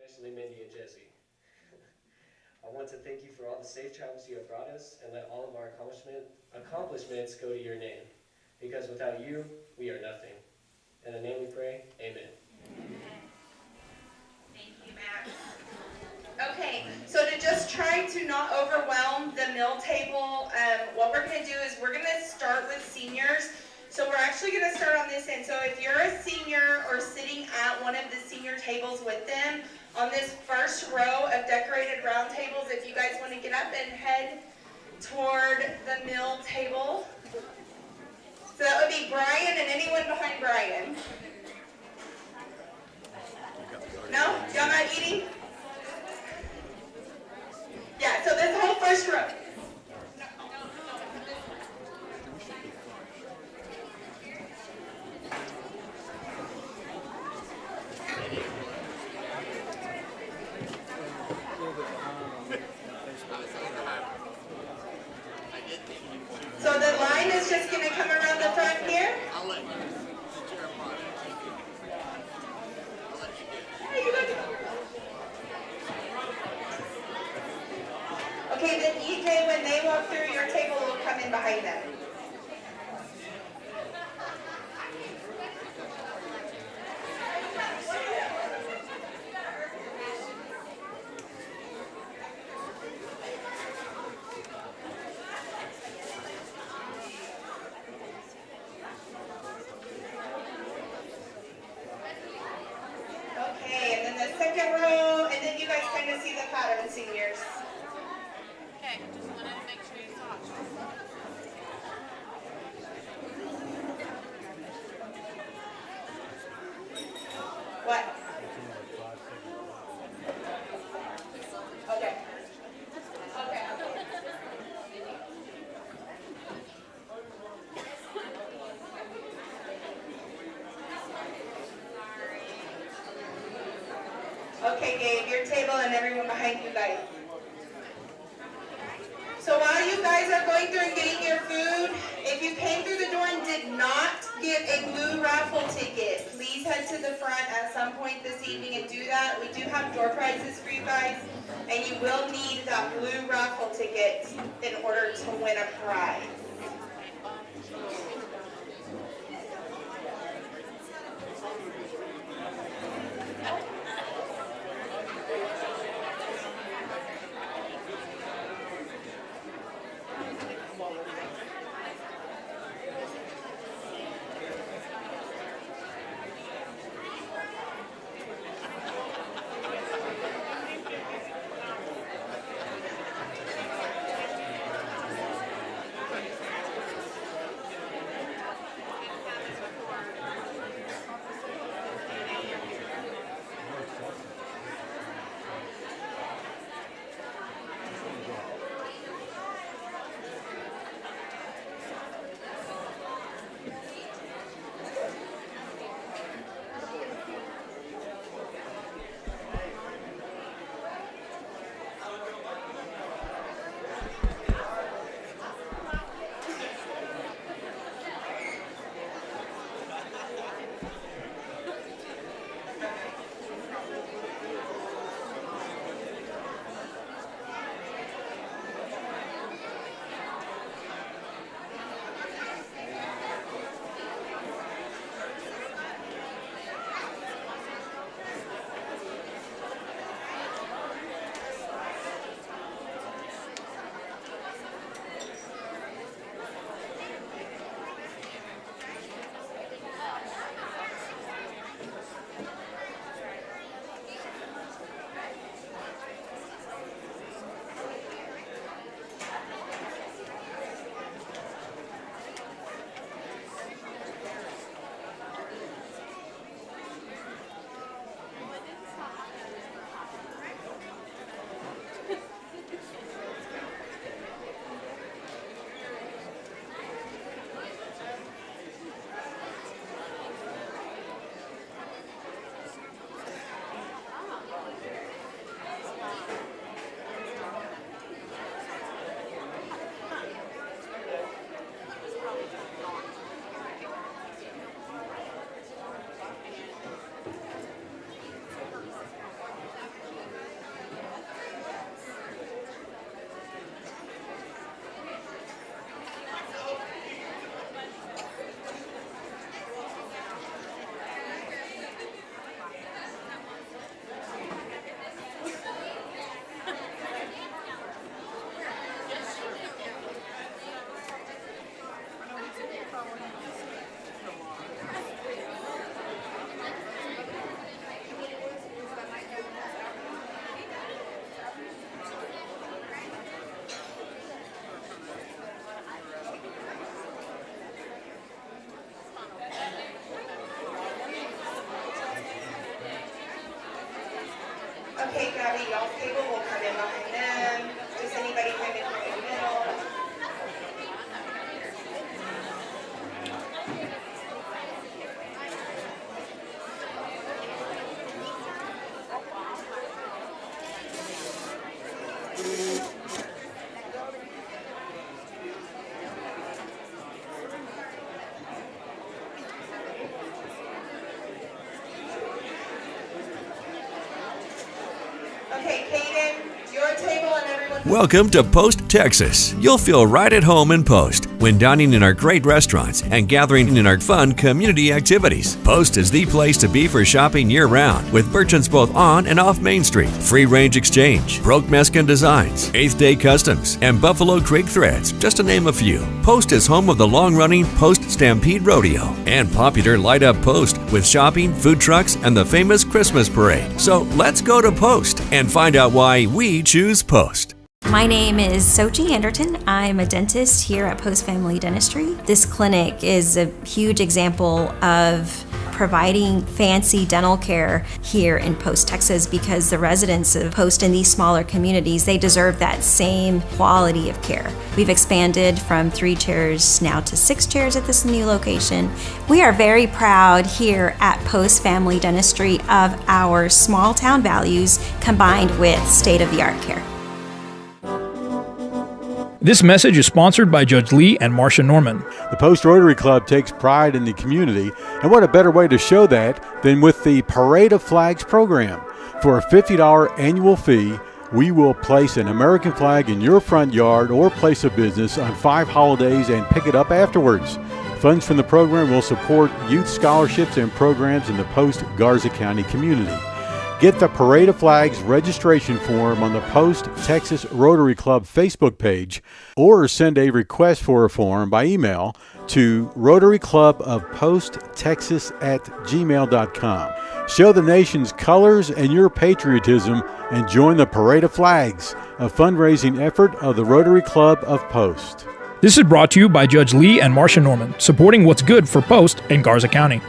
especially Mindy and Jesse. I want to thank you for all the safe travels you have brought us, and let all of our accomplishments go to your name, because without you, we are nothing. In the name we pray, amen. Thank you, Matt. Okay, so to just try to not overwhelm the meal table, what we're going to do is we're going to start with seniors. So we're actually going to start on this end. So if you're a senior or sitting at one of the senior tables with them, on this first row of decorated round tables, if you guys want to get up and head toward the meal table. So that would be Brian and anyone behind Brian. No? Y'all not eating? Yeah, so this whole first row. So the line is just going to come around the front here. I'll let you. Okay, then EJ, when they walk through, your table will come in behind them. Okay, and then the second row, and then you guys kind of see the pattern, seniors. Okay, just wanted to make sure you saw it. What? Okay. Okay. Okay, Gabe, your table and everyone behind you guys. So while you guys are going through and getting your food, if you came through the door and did not get a blue raffle ticket, please head to the front at some point this evening and do that. We do have door prizes for you guys, and you will need that blue raffle ticket in order to win a prize. Okay, Gabby, y'all's table will come in behind them. Does anybody come in through the middle? Okay, Kaden, your table and everyone's... Welcome to Post, Texas. You'll feel right at home in Post when dining in our great restaurants and gathering in our fun community activities. Post is the place to be for shopping year-round with merchants both on and off Main Street, Free Range Exchange, Broke Meskin Designs, 8th Day Customs, and Buffalo Creek Threads, just to name a few. Post is home of the long-running Post Stampede Rodeo and popular Light Up Post with shopping, food trucks, and the famous Christmas parade. So let's go to Post and find out why we choose Post. My name is Sochi Anderton. I'm a dentist here at Post Family Dentistry. This clinic is a huge example of providing fancy dental care here in Post, Texas, because the residents of Post in these smaller communities, they deserve that same quality of care. We've expanded from 3 chairs now to 6 chairs at this new location. We are very proud here at Post Family Dentistry of our small town values combined with state-of-the-art care. This message is sponsored by Judge Lee and Marcia Norman. The Post Rotary Club takes pride in the community, and what a better way to show that than with the Parade of Flags program. For a $50 annual fee, we will place an American flag in your front yard or place of business on 5 holidays and pick it up afterwards. Funds from the program will support youth scholarships and programs in the Post Garza County community. Get the Parade of Flags registration form on the Post Texas Rotary Club Facebook page or send a request for a form by email to rotaryclubofposttexas@gmail.com. Show the nation's colors and your patriotism and join the Parade of Flags, a fundraising effort of the Rotary Club of Post. This is brought to you by Judge Lee and Marcia Norman, supporting what's good for Post in Garza County.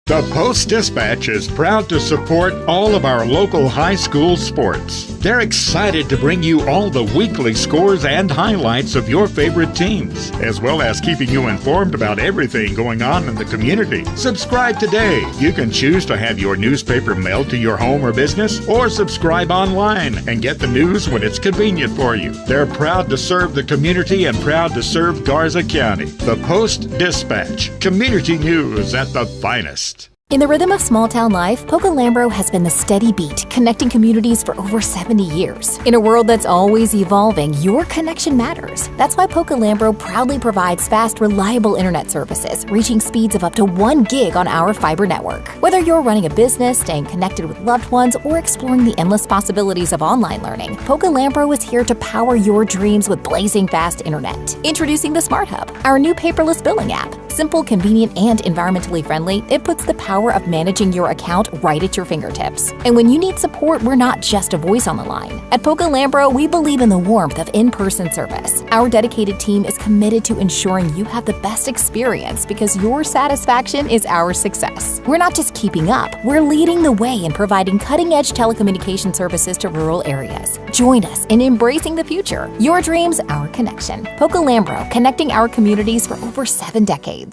The Post-Dispatch is proud to support all of our local high school sports. They're excited to bring you all the weekly scores and highlights of your favorite teams, as well as keeping you informed about everything going on in the community. Subscribe today. You can choose to have your newspaper mailed to your home or business, or subscribe online and get the news when it's convenient for you. They're proud to serve the community and proud to serve Garza County. The Post-Dispatch, community news at the finest. In the rhythm of small-town life, Poca-Lambro has been the steady beat, connecting communities for over 70 years. In a world that's always evolving, your connection matters. That's why Poca-Lambro proudly provides fast, reliable internet services, reaching speeds of up to 1 gig on our fiber network. Whether you're running a business, staying connected with loved ones, or exploring the endless possibilities of online learning, Poca-Lambro is here to power your dreams with blazing fast internet. Introducing the Smart Hub, our new paperless billing app. Simple, convenient, and environmentally friendly, it puts the power of managing your account right at your fingertips. And when you need support, we're not just a voice on the line. At Poca-Lambro, we believe in the warmth of in-person service. Our dedicated team is committed to ensuring you have the best experience because your satisfaction is our success. We're not just keeping up, we're leading the way in providing cutting-edge telecommunication services to rural areas. Join us in embracing the future. Your dreams, our connection. Poca-Lambro, connecting our communities for over 7 decades.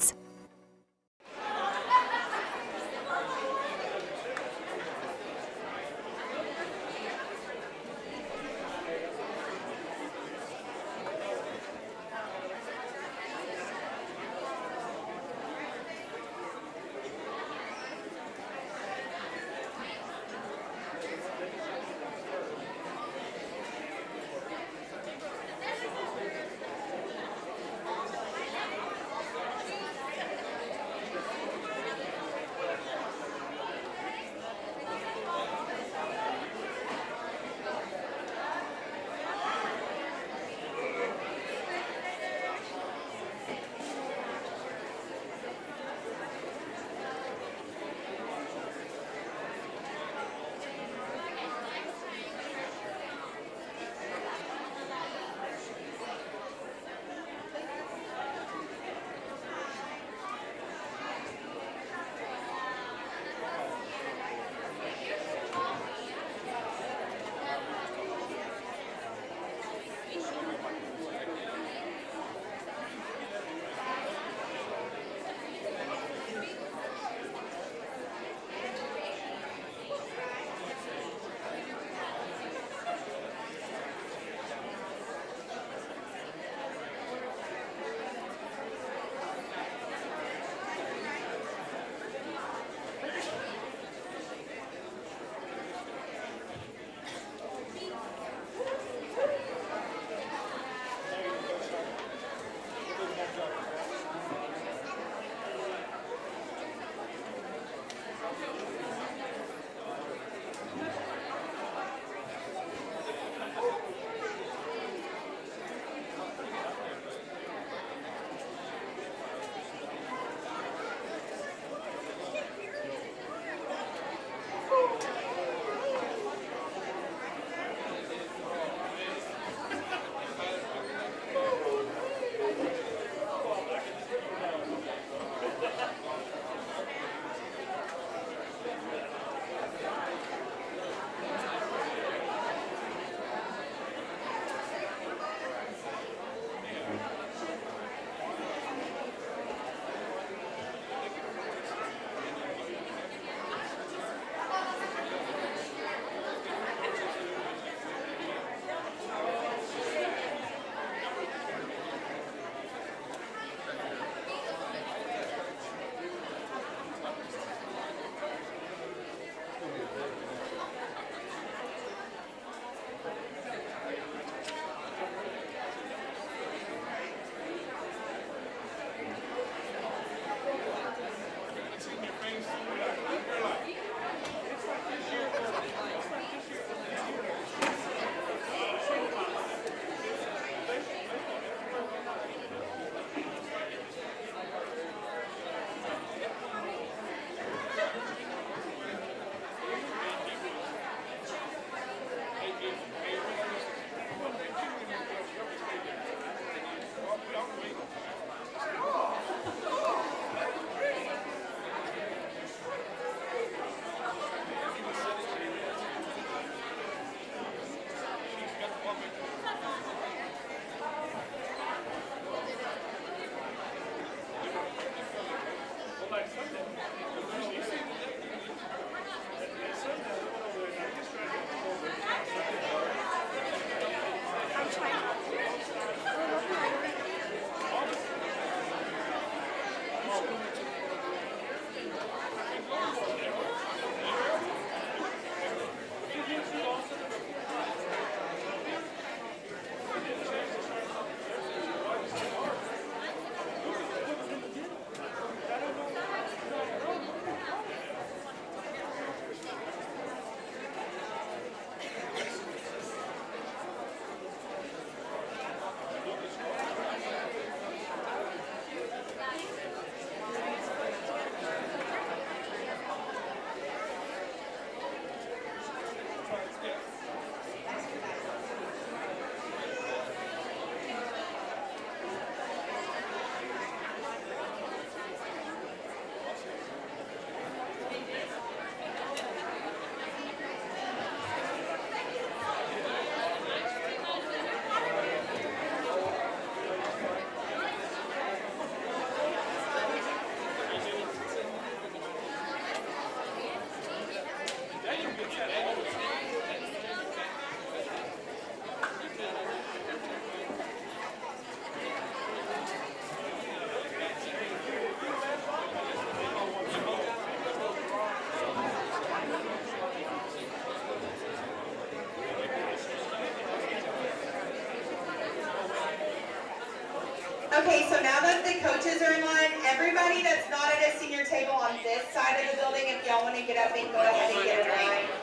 Okay, so now that the coaches are in line, everybody that's not at a senior table on this side of the building, if y'all want to get up and go ahead and get in line.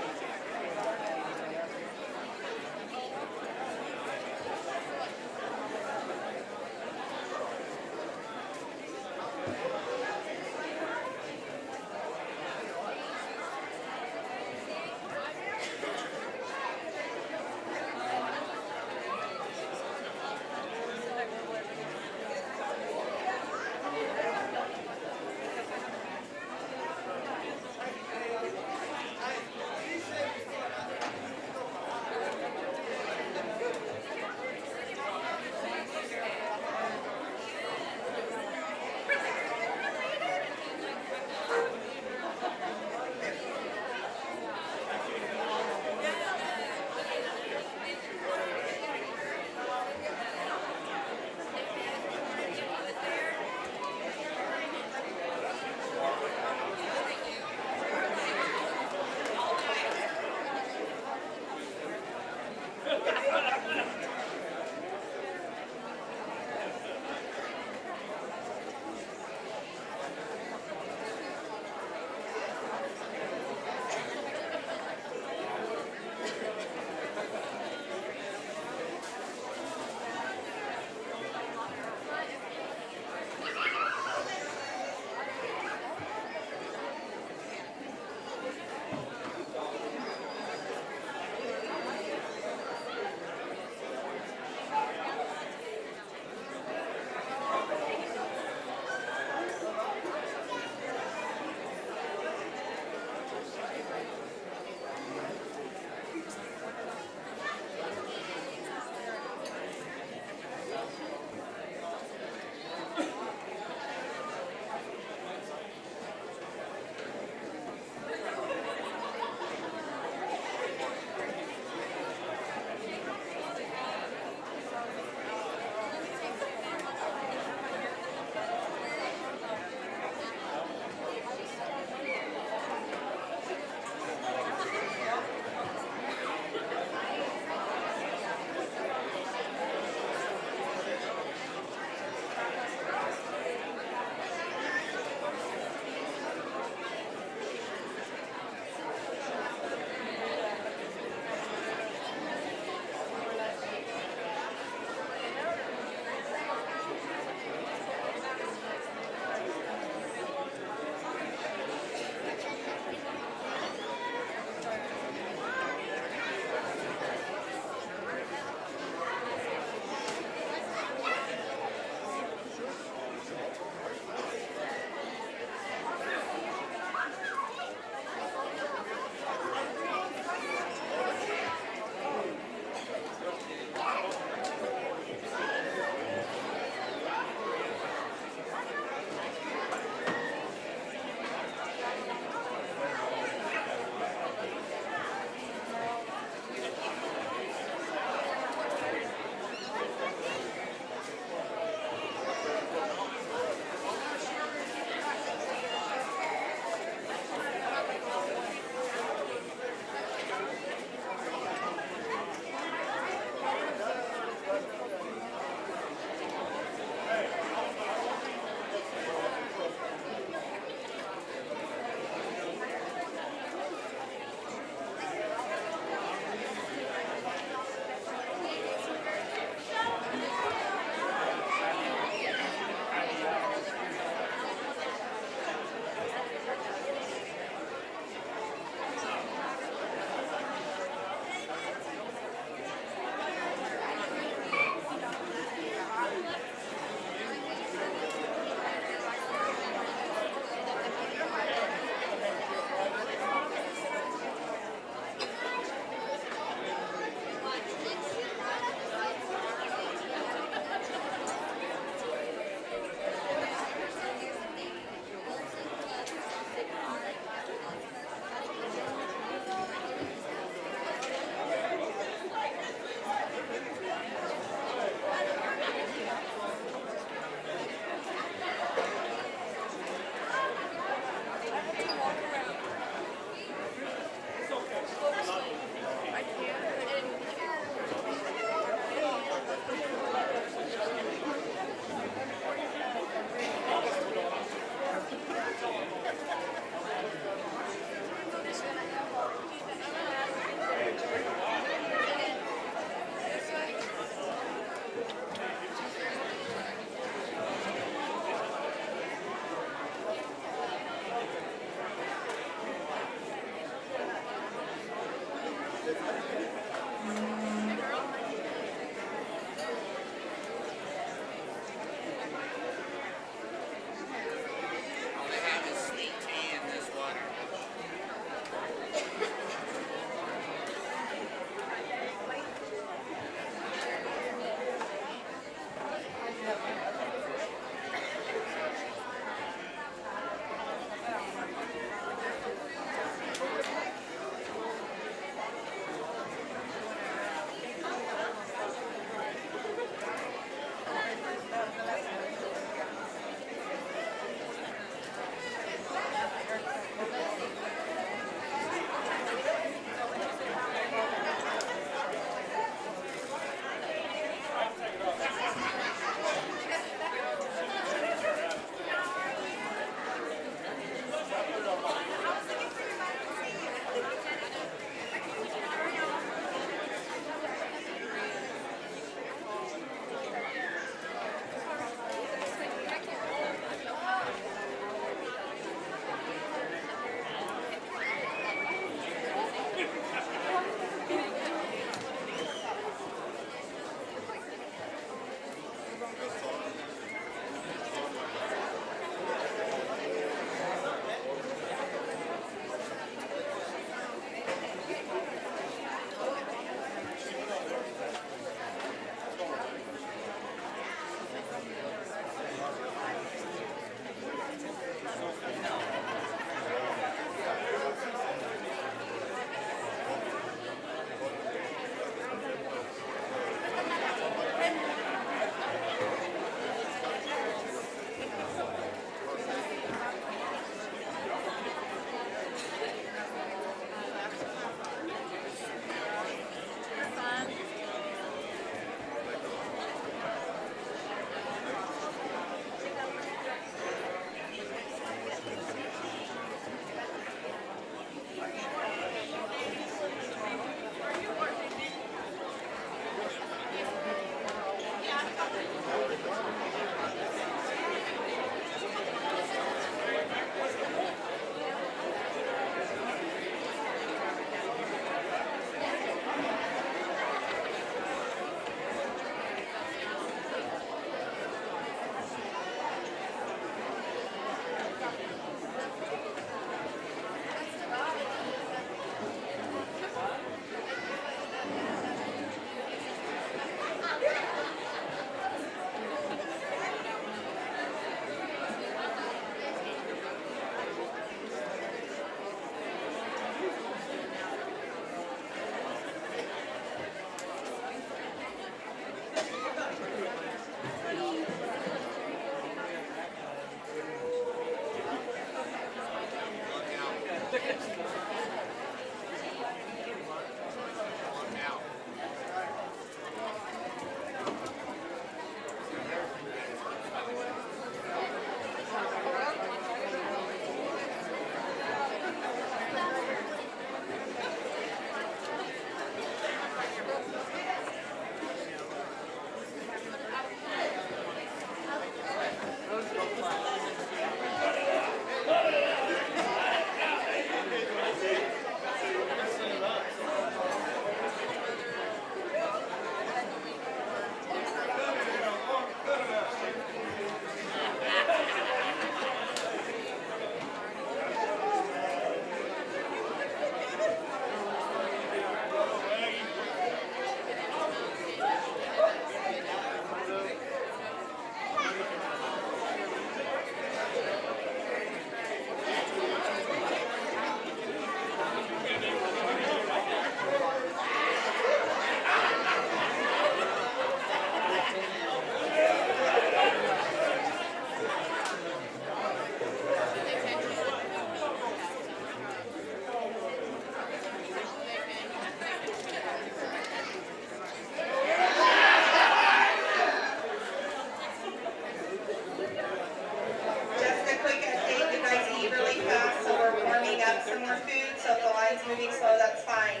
moving slow, that's fine.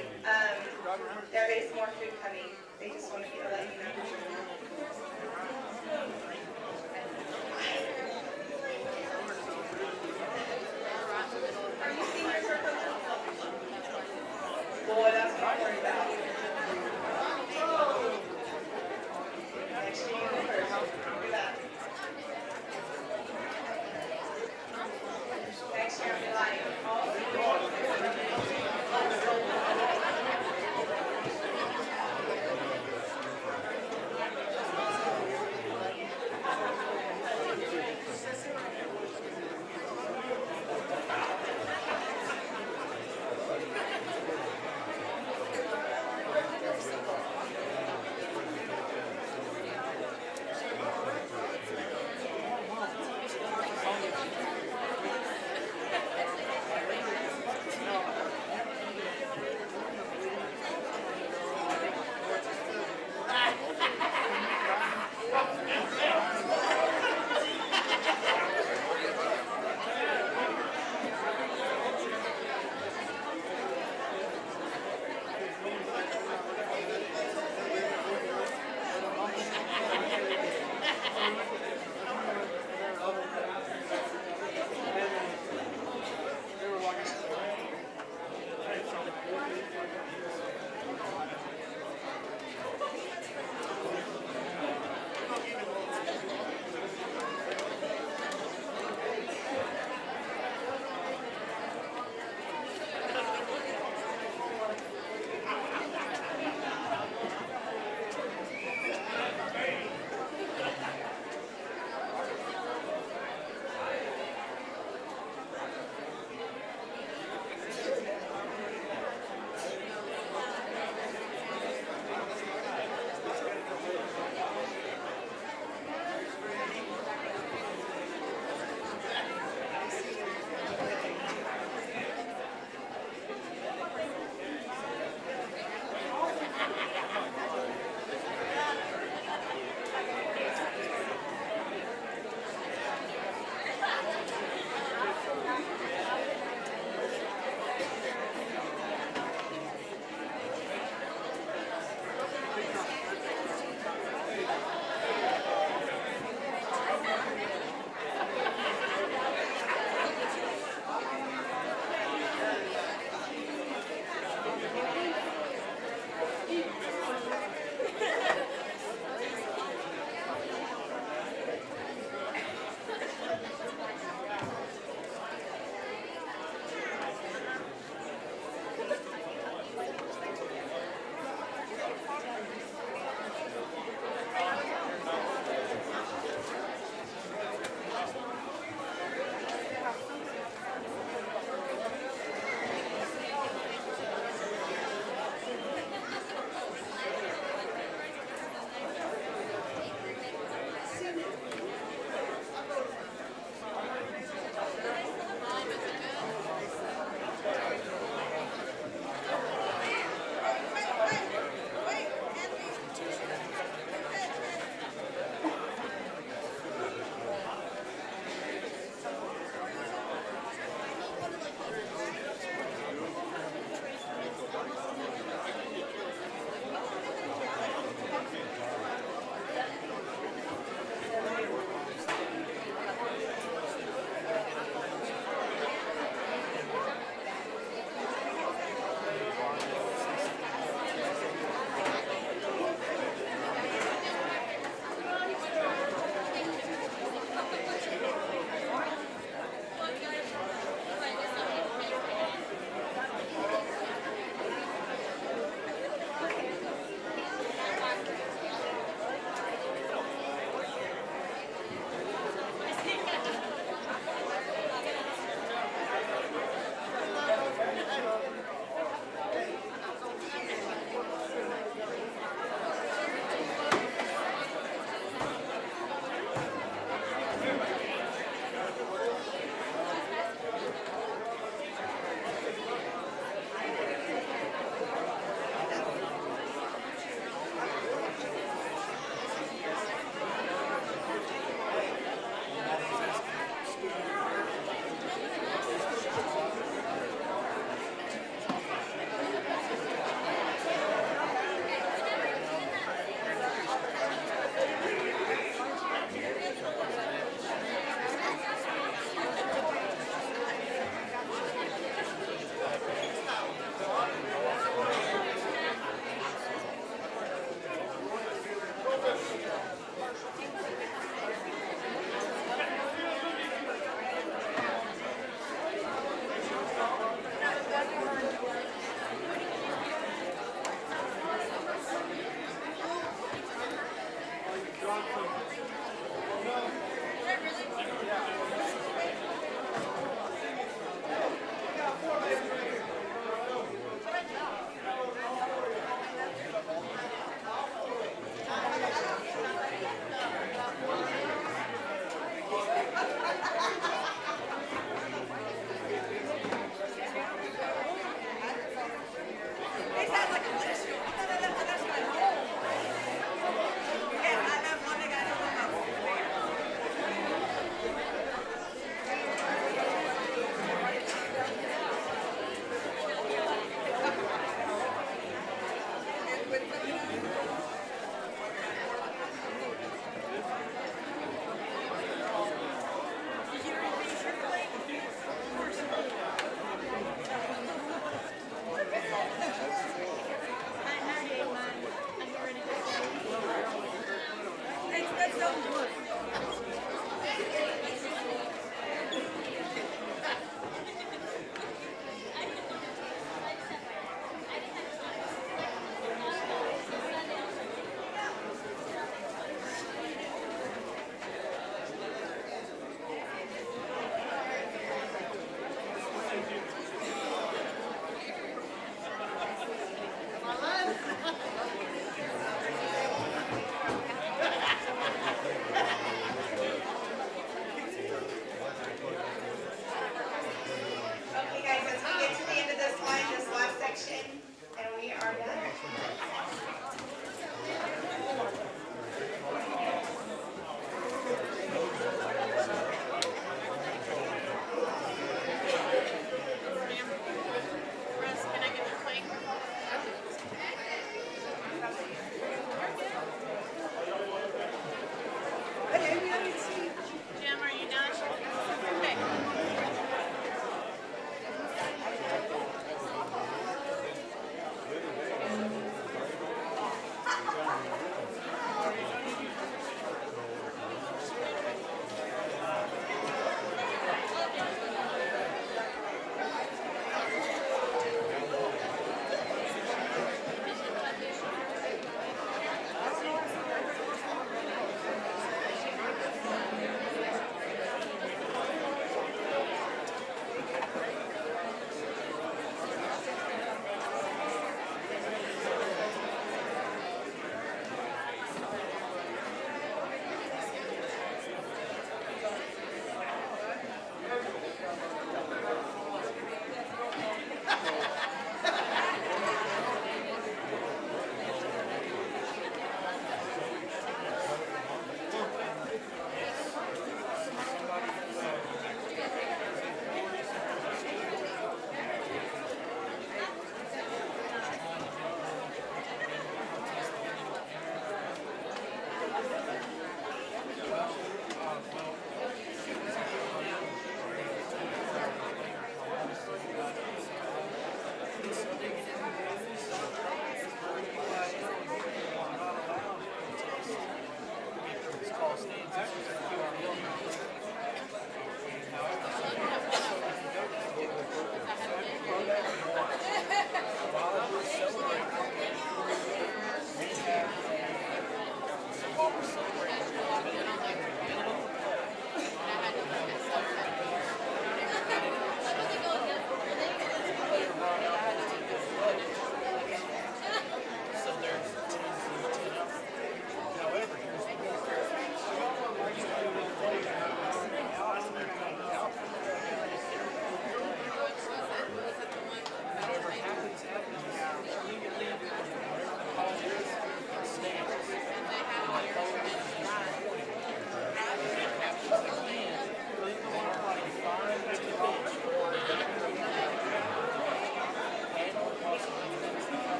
There is more food coming. They just wanted me to let you know. Are you seniors or coaches? Boy, that's fine. don't worry about it. Next year you go first. Do that. Next year I'll be like,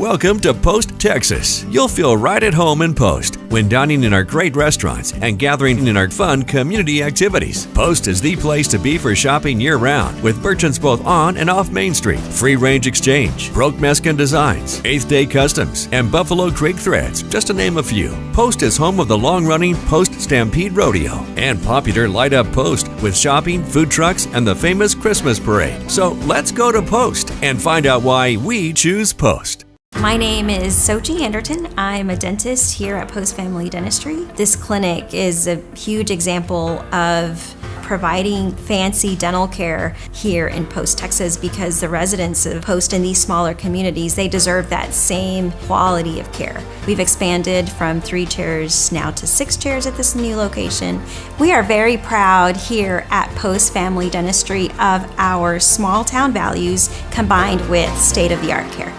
Welcome to Post, Texas. You'll feel right at home in Post when dining in our great restaurants and gathering in our fun community activities. Post is the place to be for shopping year-round with merchants both on and off Main Street, Free Range Exchange, Broke Meskin Designs, 8th Day Customs, and Buffalo Creek Threads, just to name a few. Post is home of the long-running Post Stampede Rodeo and popular Light Up Post with shopping, food trucks, and the famous Christmas parade. So let's go to Post and find out why we choose Post. My name is Sochi Anderton. I'm a dentist here at Post Family Dentistry. This clinic is a huge example of providing fancy dental care here in Post, Texas, because the residents of Post in these smaller communities, they deserve that same quality of care. We've expanded from 3 chairs now to 6 chairs at this new location. We are very proud here at Post Family Dentistry of our small town values combined with state-of-the-art care.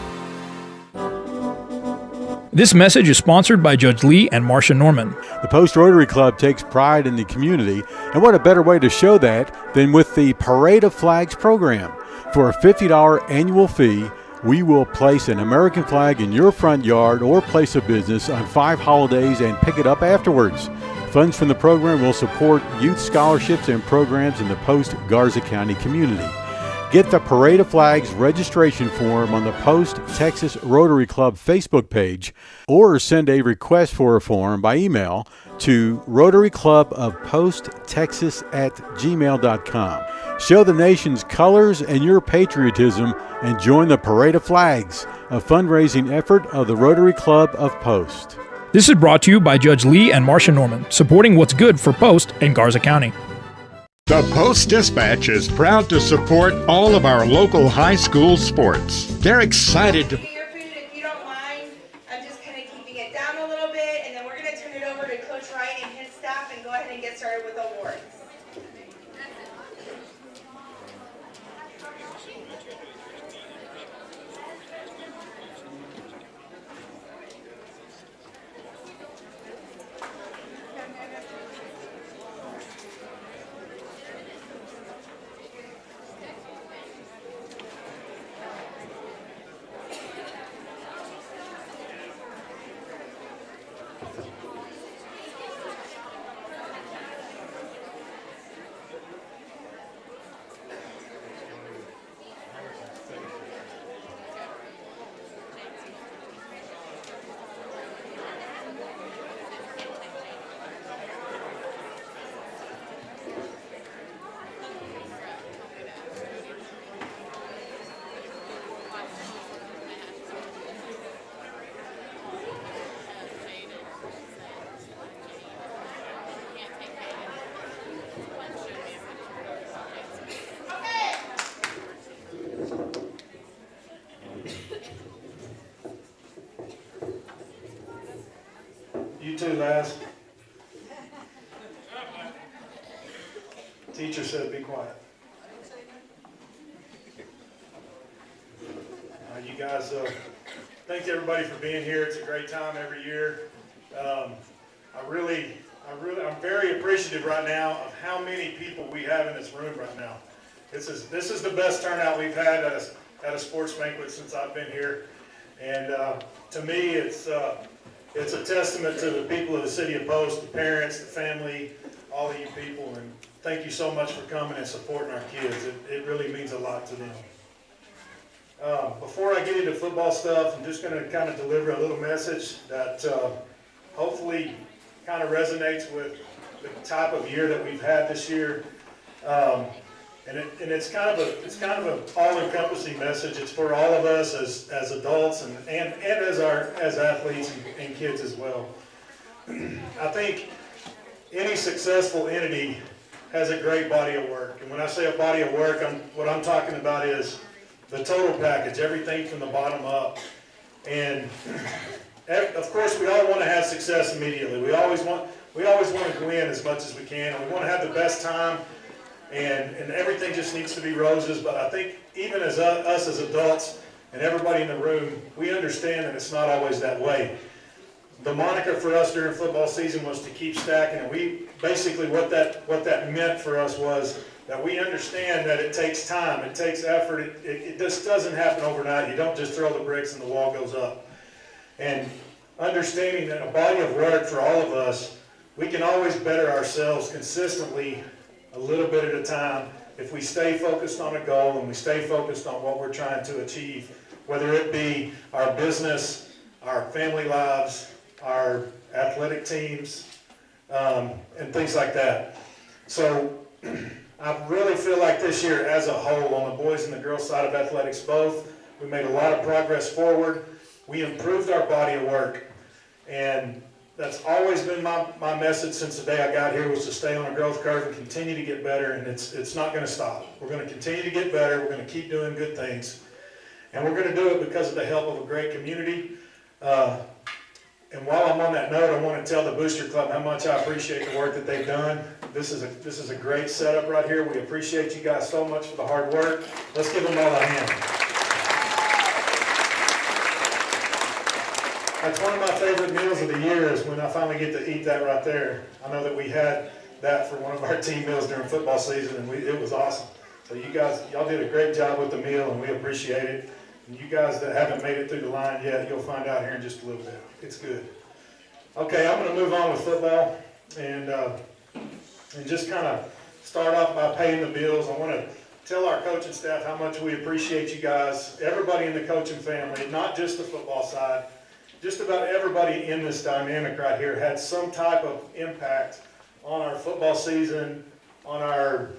This message is sponsored by Judge Lee and Marcia Norman. The Post Rotary Club takes pride in the community, and what a better way to show that than with the Parade of Flags program. For a $50 annual fee, we will place an American flag in your front yard or place of business on 5 holidays and pick it up afterwards. Funds from the program will support youth scholarships and programs in the Post Garza County community. Get the Parade of Flags registration form on the Post Texas Rotary Club Facebook page or send a request for a form by email to rotaryclubofposttexas@gmail.com. Show the nation's colors and your patriotism and join the Parade of Flags, a fundraising effort of the Rotary Club of Post. This is brought to you by Judge Lee and Marcia Norman, supporting what's good for Post in Garza County. The Post-Dispatch is proud to support all of our local high school sports. They're excited to... Your food, if you don't mind, I'm just kind of keeping it down a little bit, and then we're going to turn it over to Coach Wright and his staff and go ahead and get started with awards. You too, lads. Teacher said be quiet. You guys, thank everybody for being here. It's a great time every year. I'm very appreciative right now of how many people we have in this room right now. This is the best turnout we've had at a sports banquet since I've been here, and to me, it's a testament to the people of the city of Post, the parents, the family, all of you people, and thank you so much for coming and supporting our kids. It really means a lot to them. Before I get into football stuff, I'm just going to kind of deliver a little message that hopefully kind of resonates with the type of year that we've had this year. And it's kind of an all-encompassing message. It's for all of us as adults and as athletes and kids as well. I think any successful entity has a great body of work. And when I say a body of work, what I'm talking about is the total package, everything from the bottom up. And of course, we all want to have success immediately. We always want to win as much as we can. And we want to have the best time. And everything just needs to be roses, but I think even as us as adults and everybody in the room, we understand that it's not always that way. The moniker for us during football season was to keep stacking, and we basically what that meant for us was that we understand that it takes time, it takes effort, it just doesn't happen overnight. You don't just throw the bricks and the wall goes up. And understanding that a body of work for all of us, we can always better ourselves consistently a little bit at a time if we stay focused on a goal and we stay focused on what we're trying to achieve, whether it be our business, our family lives, our athletic teams, and things like that. So I really feel like this year as a whole, on the boys and the girls side of athletics both, we made a lot of progress forward. We improved our body of work, and that's always been my message since the day I got here, was to stay on a growth curve and continue to get better, and it's not going to stop. We're going to continue to get better. We're going to keep doing good things, and we're going to do it because of the help of a great community. And while I'm on that note, I want to tell the Booster Club how much I appreciate the work that they've done. This is a great setup right here. We appreciate you guys so much for the hard work. Let's give them all a hand. That's one of my favorite meals of the year, is when I finally get to eat that right there. I know that we had that for one of our team meals during football season, and it was awesome. So you guys, y'all did a great job with the meal, and we appreciate it. And you guys that haven't made it through the line yet, you'll find out here in just a little bit. It's good. Okay, I'm going to move on with football, and just kind of start off by paying the bills. I want to tell our coaching staff how much we appreciate you guys, everybody in the coaching family, not just the football side. Just about everybody in this dynamic right here had some type of impact on our football season, on our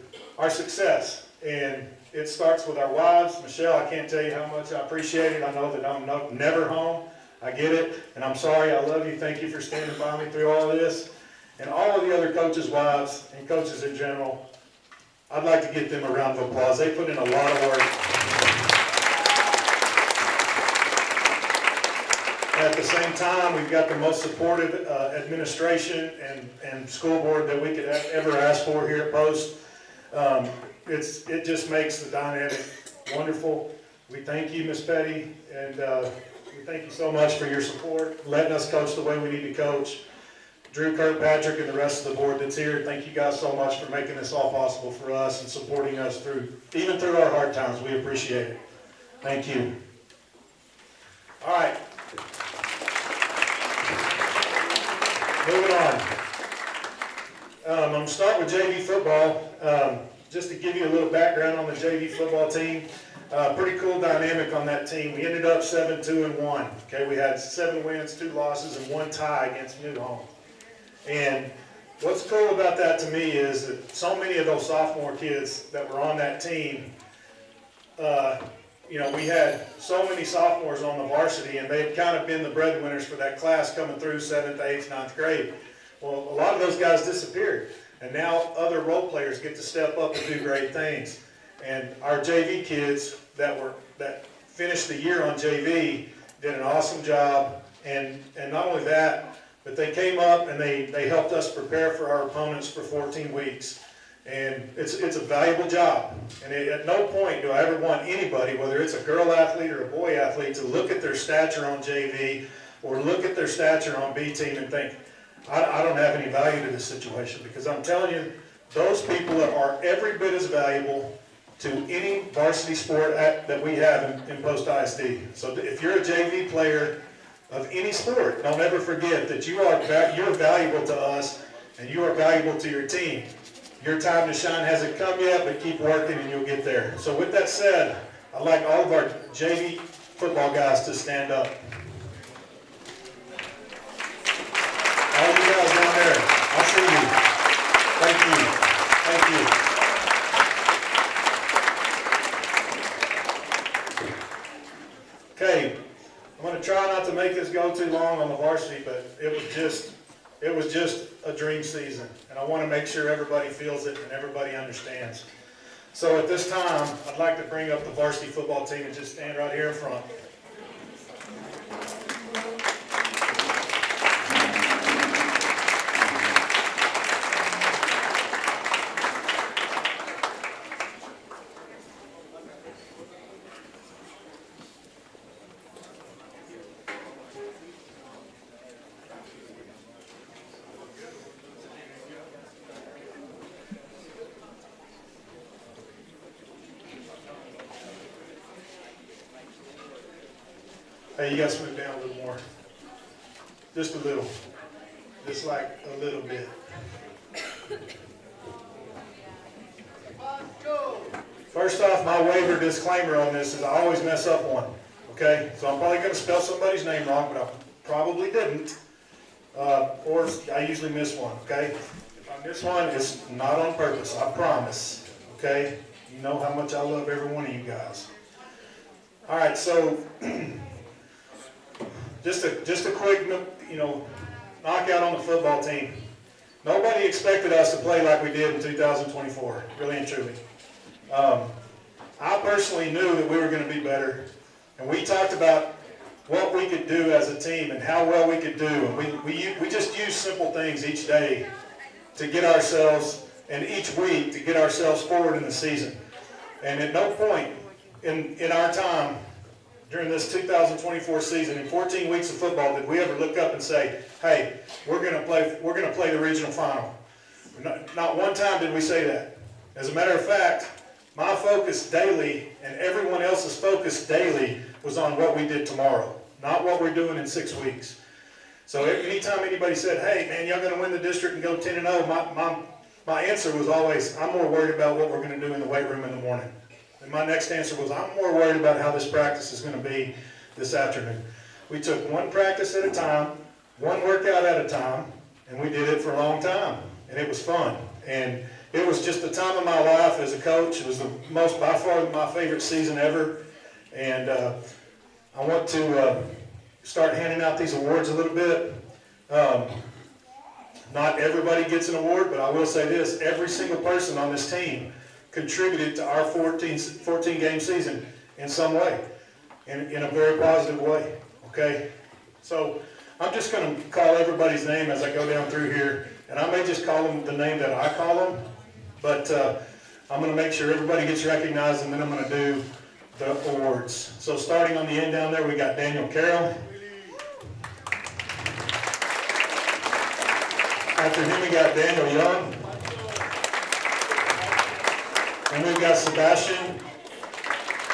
success. And it starts with our wives. Michelle, I can't tell you how much I appreciate it. I know that I'm never home. I get it. And I'm sorry. I love you. Thank you for standing by me through all of this. And all of the other coaches' wives and coaches in general, I'd like to give them a round of applause. They put in a lot of work. At the same time, we've got the most supportive administration and school board that we could ever ask for here at Post. It just makes the dynamic wonderful. We thank you, Ms. Petty, and we thank you so much for your support, letting us coach the way we need to coach. Drew, Kirkpatrick, and the rest of the board that's here, thank you guys so much for making this all possible for us and supporting us even through our hard times. We appreciate it. Thank you. All right. Moving on. I'm going to start with JV football. Just to give you a little background on the JV football team, pretty cool dynamic on that team. We ended up 7-2-1. Okay, we had 7 wins, 2 losses, and 1 tie against New Home. And what's cool about that to me is that so many of those sophomore kids that were on that team, we had so many sophomores on the varsity, and they had kind of been the breadwinners for that class coming through 7th, 8th, 9th grade. Well, a lot of those guys disappeared, and now other role players get to step up and do great things. And our JV kids that finished the year on JV did an awesome job, and not only that, but they came up and they helped us prepare for our opponents for 14 weeks. And it's a valuable job. And at no point do I ever want anybody, whether it's a girl athlete or a boy athlete, to look at their stature on JV or look at their stature on B team and think, I don't have any value to this situation. Because I'm telling you, those people are every bit as valuable to any varsity sport that we have in Post ISD. So if you're a JV player of any sport, don't ever forget that you're valuable to us and you are valuable to your team. Your time to shine hasn't come yet, but keep working and you'll get there. So with that said, I'd like all of our JV football guys to stand up. All you guys down there, I'll see you. Thank you. Thank you. Okay, I'm going to try not to make this go too long on the varsity, but it was just a dream season, and I want to make sure everybody feels it and everybody understands. So at this time, I'd like to bring up the varsity football team and just stand right here in front. Hey, you guys move down a little more. Just a little. Just like a little bit. First off, my waiver disclaimer on this is I always mess up one. Okay? So I'm probably going to spell somebody's name wrong, but I probably didn't. Or I usually miss one. Okay? If I miss one, it's not on purpose. I promise. Okay? You know how much I love every one of you guys. All right, so just a quick, knockout on the football team. Nobody expected us to play like we did in 2024, really and truly. I personally knew that we were going to be better, and we talked about what we could do as a team and how well we could do. And we just used simple things each day to get ourselves, and each week to get ourselves forward in the season. And at no point in our time during this 2024 season, in 14 weeks of football, did we ever look up and say, hey, we're going to play the regional final. Not one time did we say that. As a matter of fact, my focus daily and everyone else's focus daily was on what we did tomorrow, not what we're doing in 6 weeks. So anytime anybody said, hey, man, y'all going to win the district and go 10-0, my answer was always, I'm more worried about what we're going to do in the weight room in the morning. And my next answer was, I'm more worried about how this practice is going to be this afternoon. We took one practice at a time, one workout at a time, and we did it for a long time. And it was fun. And it was just the time of my life as a coach. It was by far my favorite season ever. And I want to start handing out these awards a little bit. Not everybody gets an award, but I will say this. Every single person on this team contributed to our 14-game season in some way, in a very positive way, okay? So I'm just going to call everybody's name as I go down through here, and I may just call them the name that I call them, but I'm going to make sure everybody gets recognized, and then I'm going to do the awards. So starting on the end down there, we got Daniel Carroll. After him, we got Daniel Young. And we've got Sebastian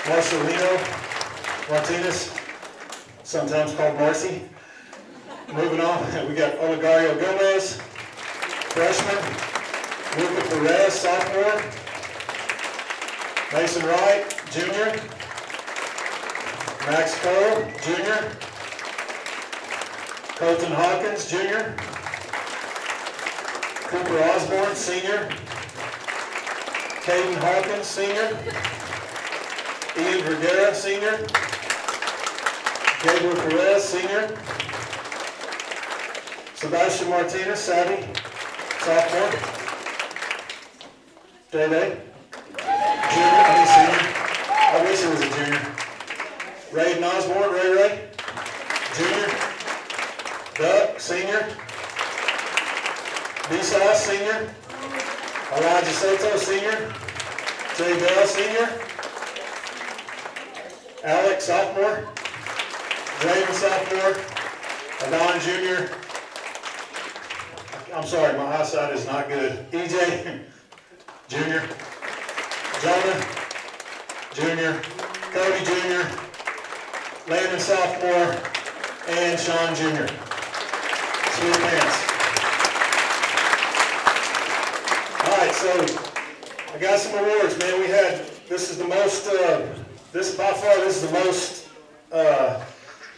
Marcelino Martinez, sometimes called Marcy. Moving on, we got Olegario Gomez, freshman. Luca Perez, sophomore. Mason Wright, junior. Max Cole, junior. Colton Hawkins, junior. Cooper Osborne, senior. Caden Hawkins, senior. Ian Vergara, senior. Gabriel Perez, senior. Sebastian Martinez, Savvy, sophomore. Day, junior, senior. I wish it was a junior. Raiden Osborne, Ray, junior. Doug, senior. Bisas, senior. Elijah Soto, senior. Jay Bell, senior. Alex, sophomore. Draven, sophomore. Adon, junior. I'm sorry, my eyesight is not good. EJ, junior. Jonah, junior. Cody, junior. Landon, sophomore. And Sean, junior. Sweet pants. All right, so I got some awards, man. This is the most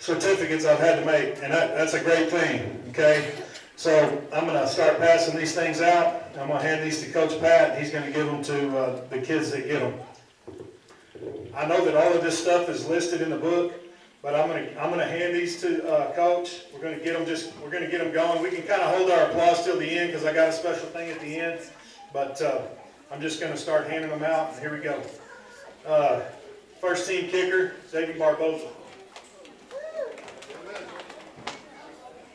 certificates I've had to make, and that's a great thing, okay? So I'm going to start passing these things out. I'm going to hand these to Coach Pat, and he's going to give them to the kids that get them. I know that all of this stuff is listed in the book, but I'm going to hand these to Coach. We're going to get them going. We can kind of hold our applause till the end because I got a special thing at the end, but I'm just going to start handing them out, and here we go. First team kicker, Xavier Barboza.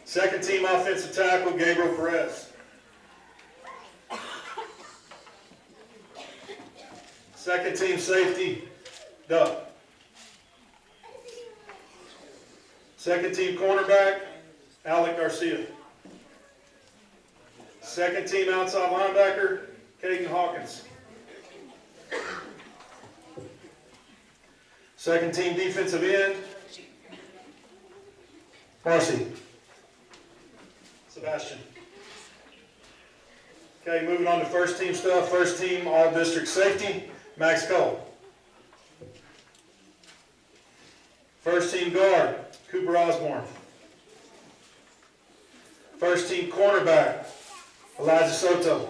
Second team offensive tackle, Gabriel Perez. Second team safety, Doug. Second team cornerback, Alec Garcia. Second team outside linebacker, Caden Hawkins. Second team defensive end, Marcy. Sebastian. Okay, moving on to first team stuff. First team all district safety, Max Cole. First team guard, Cooper Osborne. First team cornerback, Elijah Soto.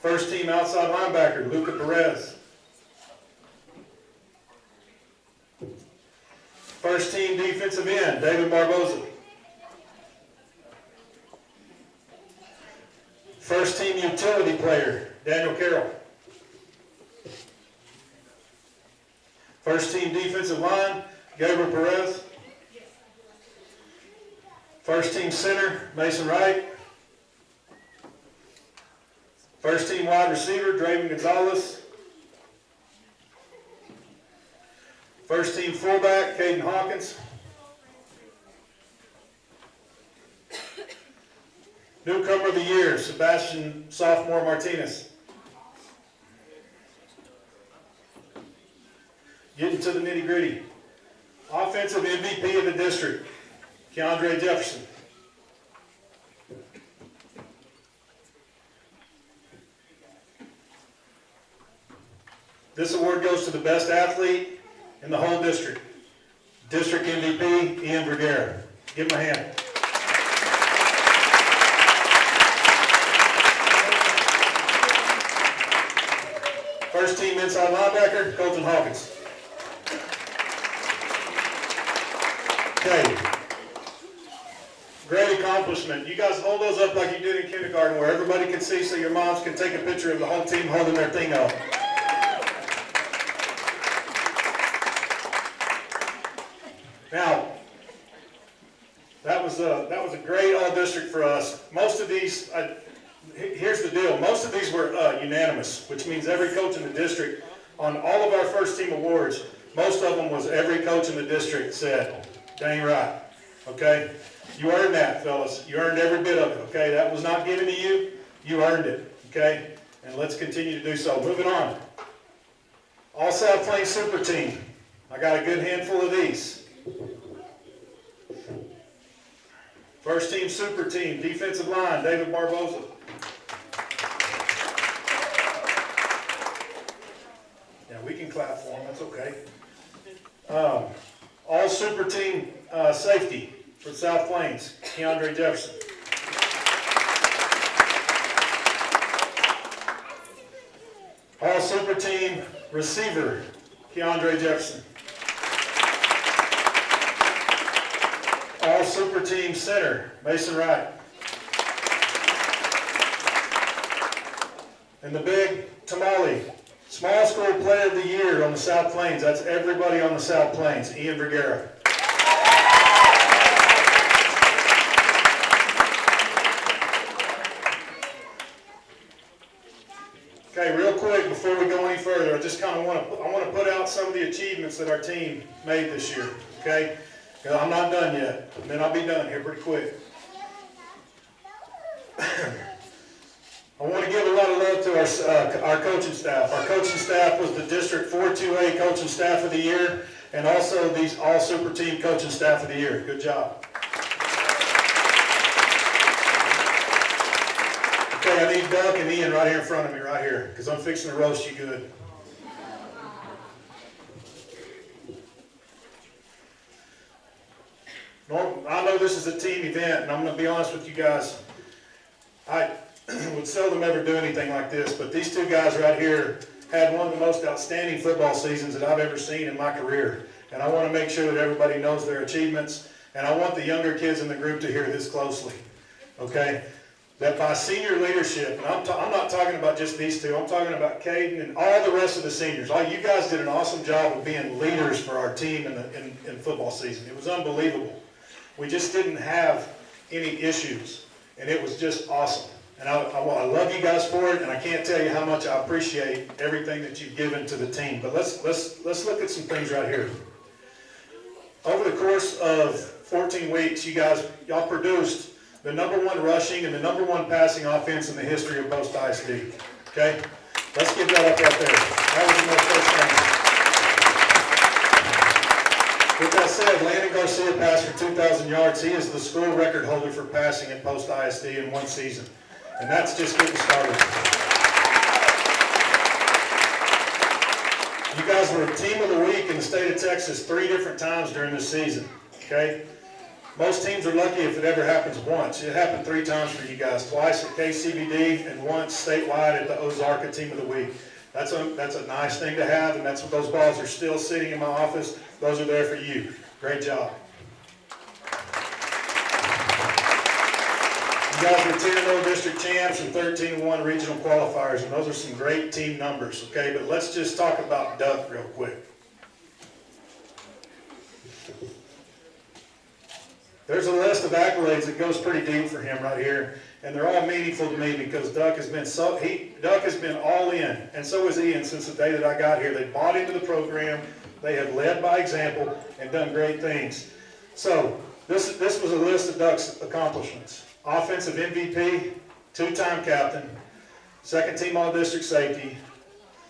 First team outside linebacker, Luca Perez. First team defensive end, David Barboza. First team utility player, Daniel Carroll. First team defensive line, Gabriel Perez. First team center, Mason Wright. First team wide receiver, Draven Gonzalez. First team fullback, Caden Hawkins. Newcomer of the year, Sebastian Sophomore Martinez. Getting to the nitty gritty. Offensive MVP of the district, Keandre Jefferson. This award goes to the best athlete in the whole district. District MVP, Ian Vergara. Give him a hand. First team inside linebacker, Colton Hawkins. Okay. Great accomplishment. You guys hold those up like you did in kindergarten where everybody can see so your moms can take a picture of the whole team holding their thing up. Now, that was a great all-district for us. Most of these, here's the deal, most of these were unanimous, which means every coach in the district, on all of our first team awards, most of them was every coach in the district said, dang right, okay? You earned that, fellas. You earned every bit of it, okay? That was not given to you. You earned it, okay? And let's continue to do so. Moving on. All South Plains Super Team. I got a good handful of these. First team Super Team, defensive line, David Barboza. Yeah, we can clap for him, that's okay. All Super Team safety for South Plains, Keandre Jefferson. All Super Team receiver, Keandre Jefferson. All Super Team center, Mason Wright. And the big tamale, small school player of the year on the South Plains. That's everybody on the South Plains, Ian Vergara. Okay, real quick before we go any further, I just kind of want to put out some of the achievements that our team made this year. Okay. I'm not done yet, and then I'll be done here pretty quick. I want to give a lot of love to our coaching staff. Our coaching staff was the District 4-2A Coaching Staff of the Year, and also these All Super Team Coaching Staff of the Year. Good job. Okay, I need Doug and Ian right here in front of me, right here, because I'm fixing to roast you good. I know this is a team event, and I'm going to be honest with you guys. I would seldom ever do anything like this, but these two guys right here had one of the most outstanding football seasons that I've ever seen in my career. And I want to make sure that everybody knows their achievements, and I want the younger kids in the group to hear this closely, okay? That by senior leadership, and I'm not talking about just these two, I'm talking about Caden and all the rest of the seniors. All you guys did an awesome job of being leaders for our team in football season. It was unbelievable. We just didn't have any issues, and it was just awesome. And I love you guys for it, and I can't tell you how much I appreciate everything that you've given to the team. But let's look at some things right here. Over the course of 14 weeks, y'all produced the #1 rushing and the #1 passing offense in the history of Post ISD. Okay? Let's give that up right there. That was the most first thing. With that said, Landon Garcia passed for 2,000 yards. He is the school record holder for passing at Post ISD in one season. And that's just getting started. You guys were Team of the Week in the state of Texas 3 different times during this season, okay? Most teams are lucky if it ever happens once. It happened 3 times for you guys, twice at KCBD and once statewide at the Ozarka Team of the Week. That's a nice thing to have, and that's what those balls are still sitting in my office. Those are there for you. Great job. You guys were 10-0 district champs and 13-1 regional qualifiers, and those are some great team numbers, okay? But let's just talk about Duck real quick. There's a list of accolades that goes pretty deep for him right here, and they're all meaningful to me because Duck has been all in, and so has Ian since the day that I got here. They bought into the program, they have led by example, and done great things. So this was a list of Duck's accomplishments. Offensive MVP, 2-time captain, 2nd team all-district safety,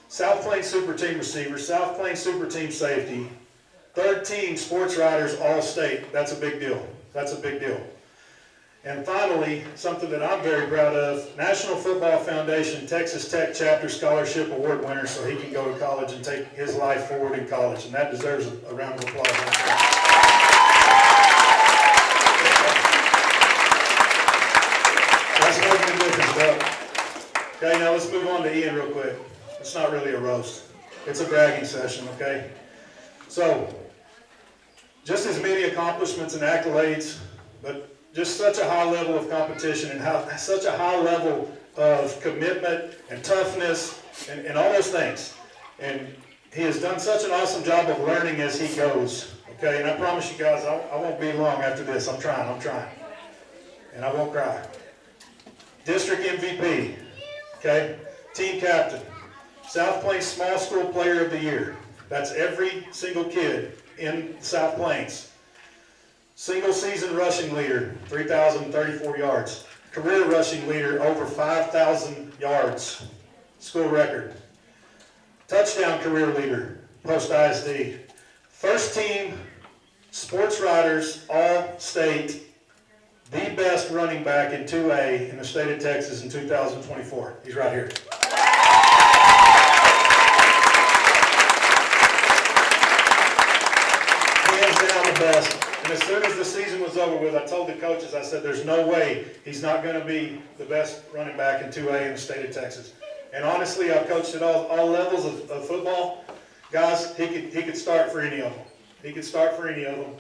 South Plains Super Team receiver, South Plains Super Team safety, 3rd team sports writers all-state. That's a big deal. That's a big deal. And finally, something that I'm very proud of, National Football Foundation Texas Tech Chapter Scholarship Award winner, so he can go to college and take his life forward in college, and that deserves a round of applause. That's making a difference, Doug. Okay, now let's move on to Ian real quick. It's not really a roast. It's a bragging session, okay? So, just as many accomplishments and accolades, but just such a high level of competition and such a high level of commitment and toughness and all those things. And he has done such an awesome job of learning as he goes, okay? And I promise you guys, I won't be long after this. I'm trying. And I won't cry. District MVP, okay? Team captain, South Plains Small School Player of the Year. That's every single kid in South Plains. Single season rushing leader, 3,034 yards. Career rushing leader, over 5,000 yards. School record. Touchdown career leader, Post ISD. 1st team sports writers all-state. The best running back in 2A in the state of Texas in 2024. He's right here. Hands down the best. And as soon as the season was over with, I told the coaches, I said, there's no way he's not going to be the best running back in 2A in the state of Texas. And honestly, I've coached at all levels of football. Guys, he could start for any of them. He could start for any of them.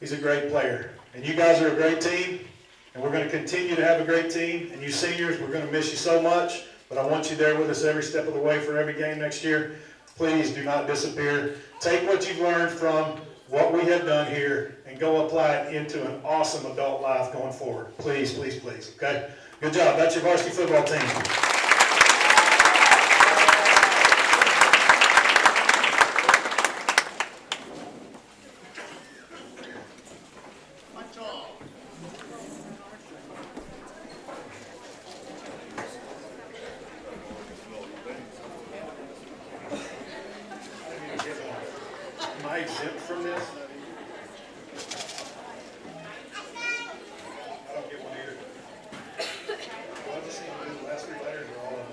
He's a great player. And you guys are a great team, and we're going to continue to have a great team. And you seniors, we're going to miss you so much, but I want you there with us every step of the way for every game next year. Please do not disappear. Take what you've learned from what we have done here and go apply it into an awesome adult life going forward. Please, please, please, okay? Good job. That's your varsity football team. Am I exempt from this? I don't get one either. Well, I just need to do the last 3 letters or all of them.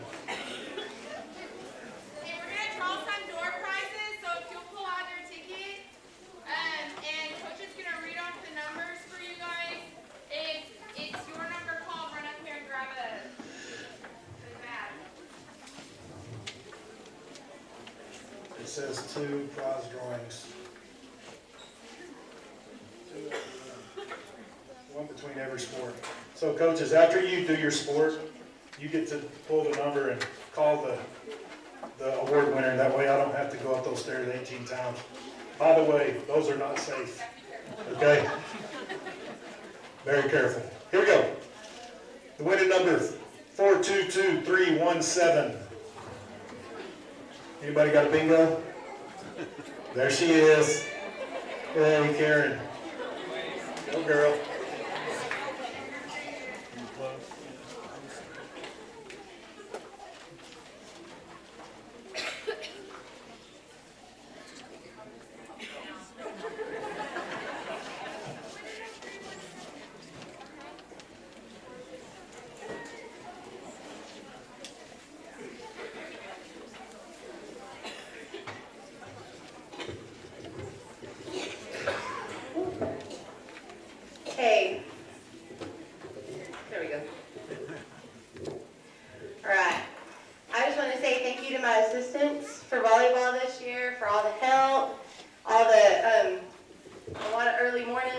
Okay, we're gonna draw some door prizes, so if you'll pull out your ticket, and coach is gonna read off the numbers for you guys. If it's your number called, run up here and grab a bag. It says 2 prize drawings. 1 between every sport. So coaches, after you do your sport, you get to pull the number and call the award winner. That way I don't have to go up those stairs 18 times. By the way, those are not safe. Okay? Very careful. Here we go. The winning number, 422317. Anybody got a bingo? There she is. Hey, Karen. Go girl.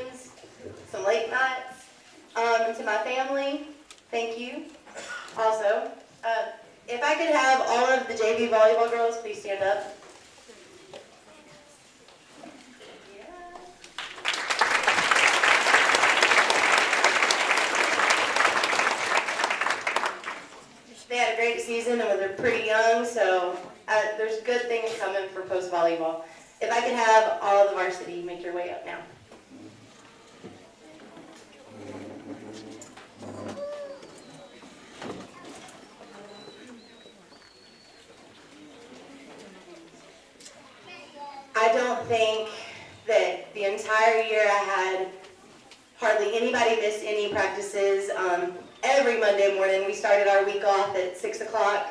weekends, some late nights. To my family, thank you. Also, if I could have all of the JV volleyball girls please stand up. They had a great season and they're pretty young, so there's good things coming for post volleyball. If I could have all of the varsity make your way up now. I don't think that the entire year I had hardly anybody miss any practices. Every Monday morning we started our week off at 6 o'clock,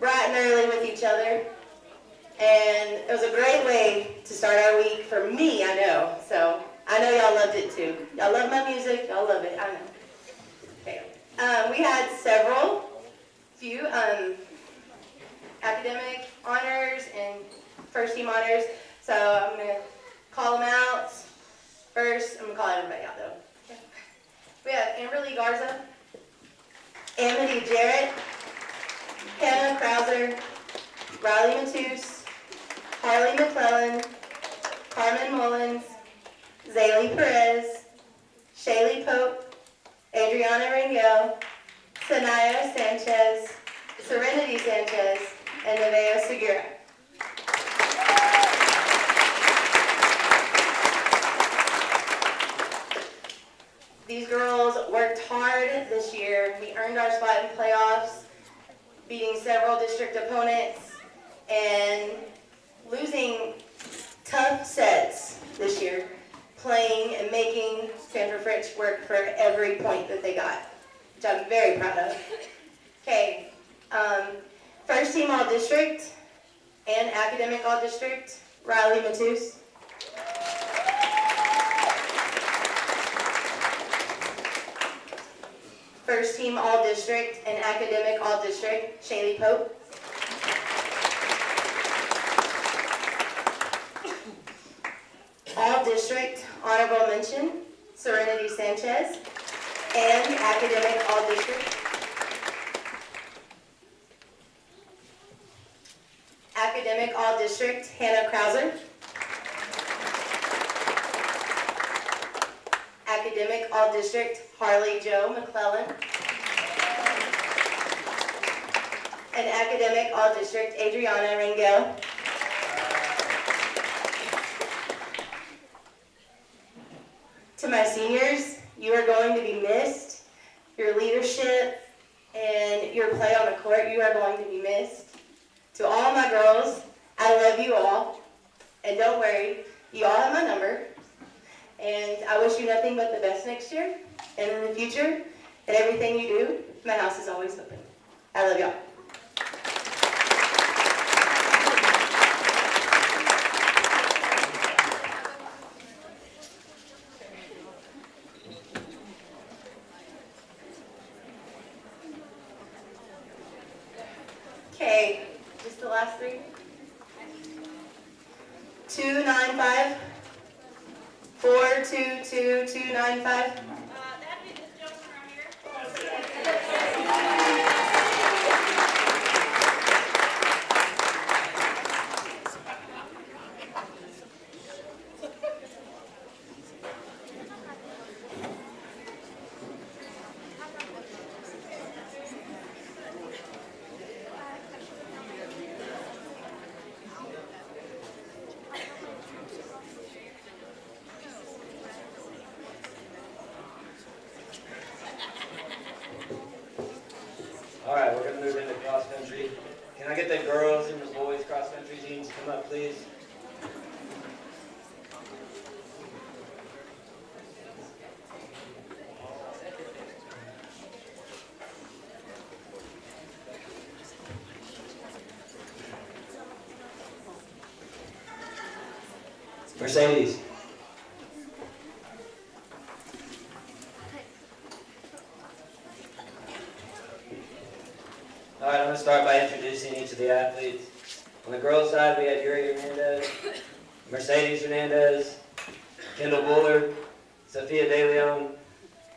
bright and early with each other. And it was a great way to start our week for me, I know. So I know y'all loved it too. Y'all love my music, y'all love it, I know. Okay. We had few academic honors and first team honors. So I'm going to call them out. First, I'm going to call everybody out though. Okay. We have Amberly Garza, Amity Jarrett, Hannah Krauser, Riley Matus, Harley McClellan, Carmen Mullins, Zaylee Perez, Shaylee Pope, Adriana Rangel, Sanaya Sanchez, Serenity Sanchez, and Nevea Segura. These girls worked hard this year. We earned our spot in playoffs, beating several district opponents, and losing tough sets this year, playing and making Sandra Fritsch work for every point that they got, which I'm very proud of. Okay, first team all-district and academic all-district, Riley Matus. First team all-district and academic all-district, Shaylee Pope. All-district honorable mention, Serenity Sanchez. And academic all-district. Academic all-district, Hannah Krauser. Academic all-district, Harley Jo McClellan. And academic all-district, Adriana Rangel. To my seniors, you are going to be missed. Your leadership and your play on the court, you are going to be missed. To all my girls, I love you all. And don't worry, you all have my number. And I wish you nothing but the best next year and in the future. And everything you do, my house is always open. I love y'all. Okay, just the last three. 295. 422295. All right, we're going to move into cross country. Can I get the girls and the boys cross country teams to come up, please? Mercedes. All right, I'm going to start by introducing each of the athletes. On the girls' side, we have Yuri Hernandez, Mercedes Hernandez, Kendall Buller, Sophia De Leon,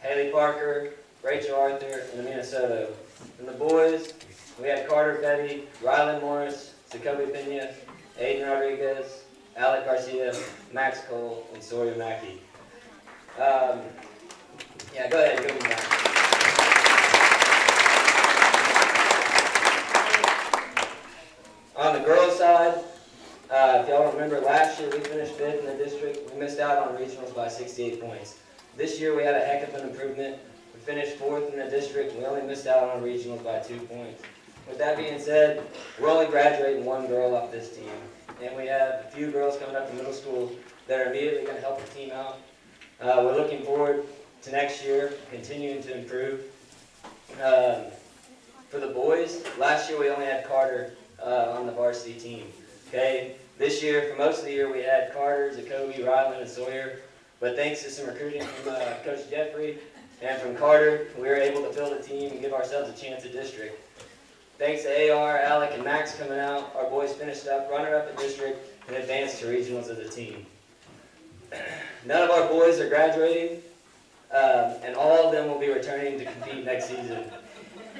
Haley Parker, Rachel Arthur, and Amina Soto. From the boys, we had Carter Petty, Rylan Morris, Jacoby Pena, Aiden Rodriguez, Alec Garcia, Max Cole, and Sawyer Mackey. Yeah, go ahead, go back. On the girls' side, if y'all remember, last year we finished 5th in the district. We missed out on regionals by 68 points. This year we had a heck of an improvement. We finished 4th in the district, and we only missed out on regionals by 2 points. With that being said, we're only graduating 1 girl off this team. And we have a few girls coming up in middle school that are immediately going to help the team out. We're looking forward to next year, continuing to improve. For the boys, last year we only had Carter on the varsity team. Okay, this year, for most of the year, we had Carter, Jacoby, Rylan, and Sawyer. But thanks to some recruiting from Coach Jeffrey and from Carter, we were able to fill the team and give ourselves a chance at district. Thanks to AR, Alec, and Max coming out, our boys finished up runner-up at district and advanced to regionals as a team. None of our boys are graduating, and all of them will be returning to compete next season,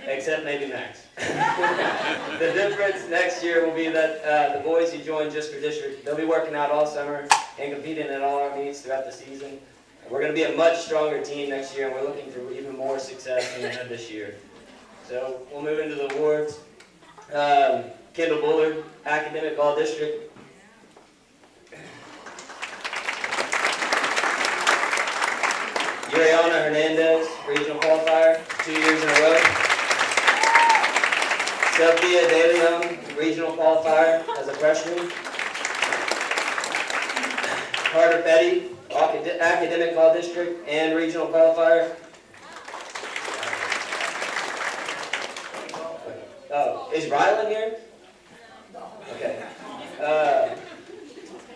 except maybe Max. The difference next year will be that the boys who join just for district, they'll be working out all summer and competing in all our meets throughout the season. We're going to be a much stronger team next year, and we're looking for even more success than we had this year. So we'll move into the awards. Kendall Bullard, Academic All-District. Yuriana Hernandez, Regional Qualifier, 2 years in a row. Sophia De Leon, Regional Qualifier as a freshman. Carter Petty, Academic All-District and Regional Qualifier. Oh, is Rylan here? Okay.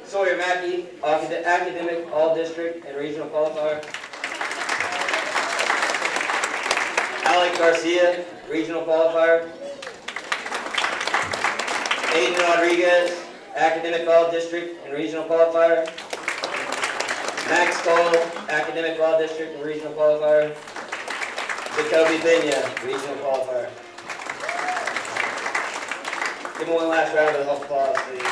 Sawyer Mackey, Academic All-District and Regional Qualifier. Alec Garcia, Regional Qualifier. Aiden Rodriguez, Academic All-District and Regional Qualifier. Max Cole, Academic All-District and Regional Qualifier. Jacoby Pena, Regional Qualifier. Give him one last round of applause, please.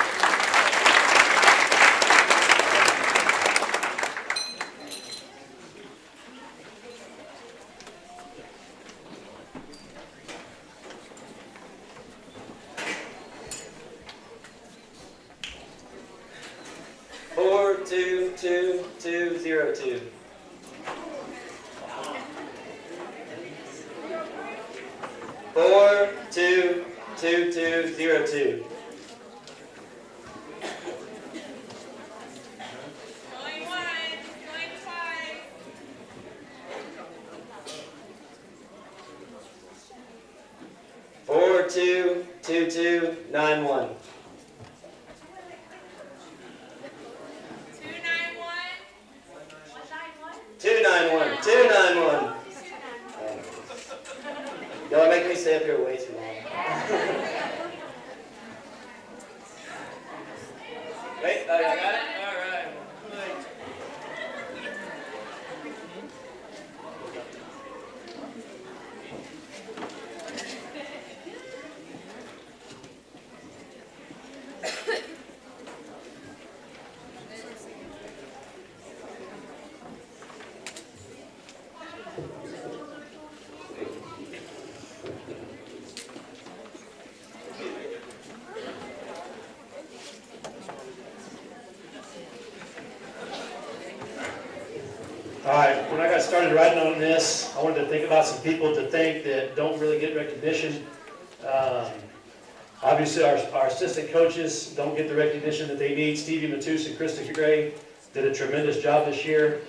Four, 2, 2, 2, 0, 2. Four, 2, 2, 2, 0, 2. Going once, going twice. 4, 2, 2, 2, 9, 1. 291. 291. Y'all make me stay up here way too long. Wait, oh, y'all got it? All right. All right, when I got started writing on this, I wanted to think about some people to thank that don't really get recognition. Obviously, our assistant coaches don't get the recognition that they need. Stevie Matus and Krista Gray did a tremendous job this year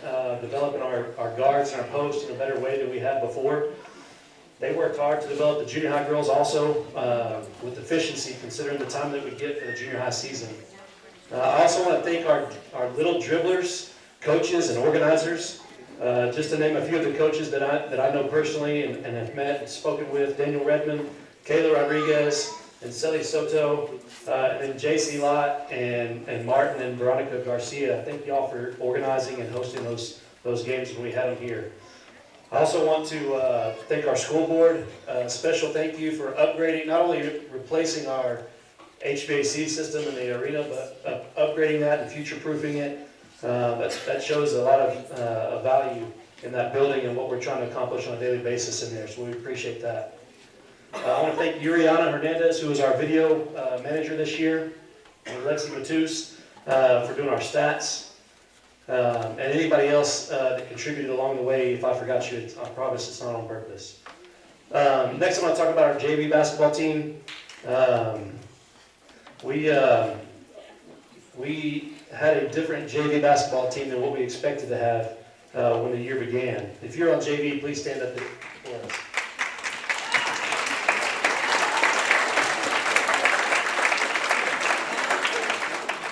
developing our guards and our posts in a better way than we had before. They worked hard to develop the junior high girls also with efficiency, considering the time that we get for the junior high season. I also want to thank our little dribblers, coaches, and organizers. Just to name a few of the coaches that I know personally and have met and spoken with: Daniel Redmond, Kayla Rodriguez, and Celly Soto, and then J.C. Lott and Martin and Veronica Garcia. Thank y'all for organizing and hosting those those games when we had them here. I also want to thank our school board. Special thank you for upgrading, not only replacing our HVAC system in the arena, but upgrading that and future-proofing it. That shows a lot of value in that building and what we're trying to accomplish on a daily basis in there, so we appreciate that. I want to thank Yuriana Hernandez, who was our video manager this year, and Lexi Matus for doing our stats. And anybody else that contributed along the way. If I forgot you, I promise it's not on purpose. Next, I'm going to talk about our JV basketball team. We had a different JV basketball team than what we expected to have when the year began. If you're on JV, please stand up for us.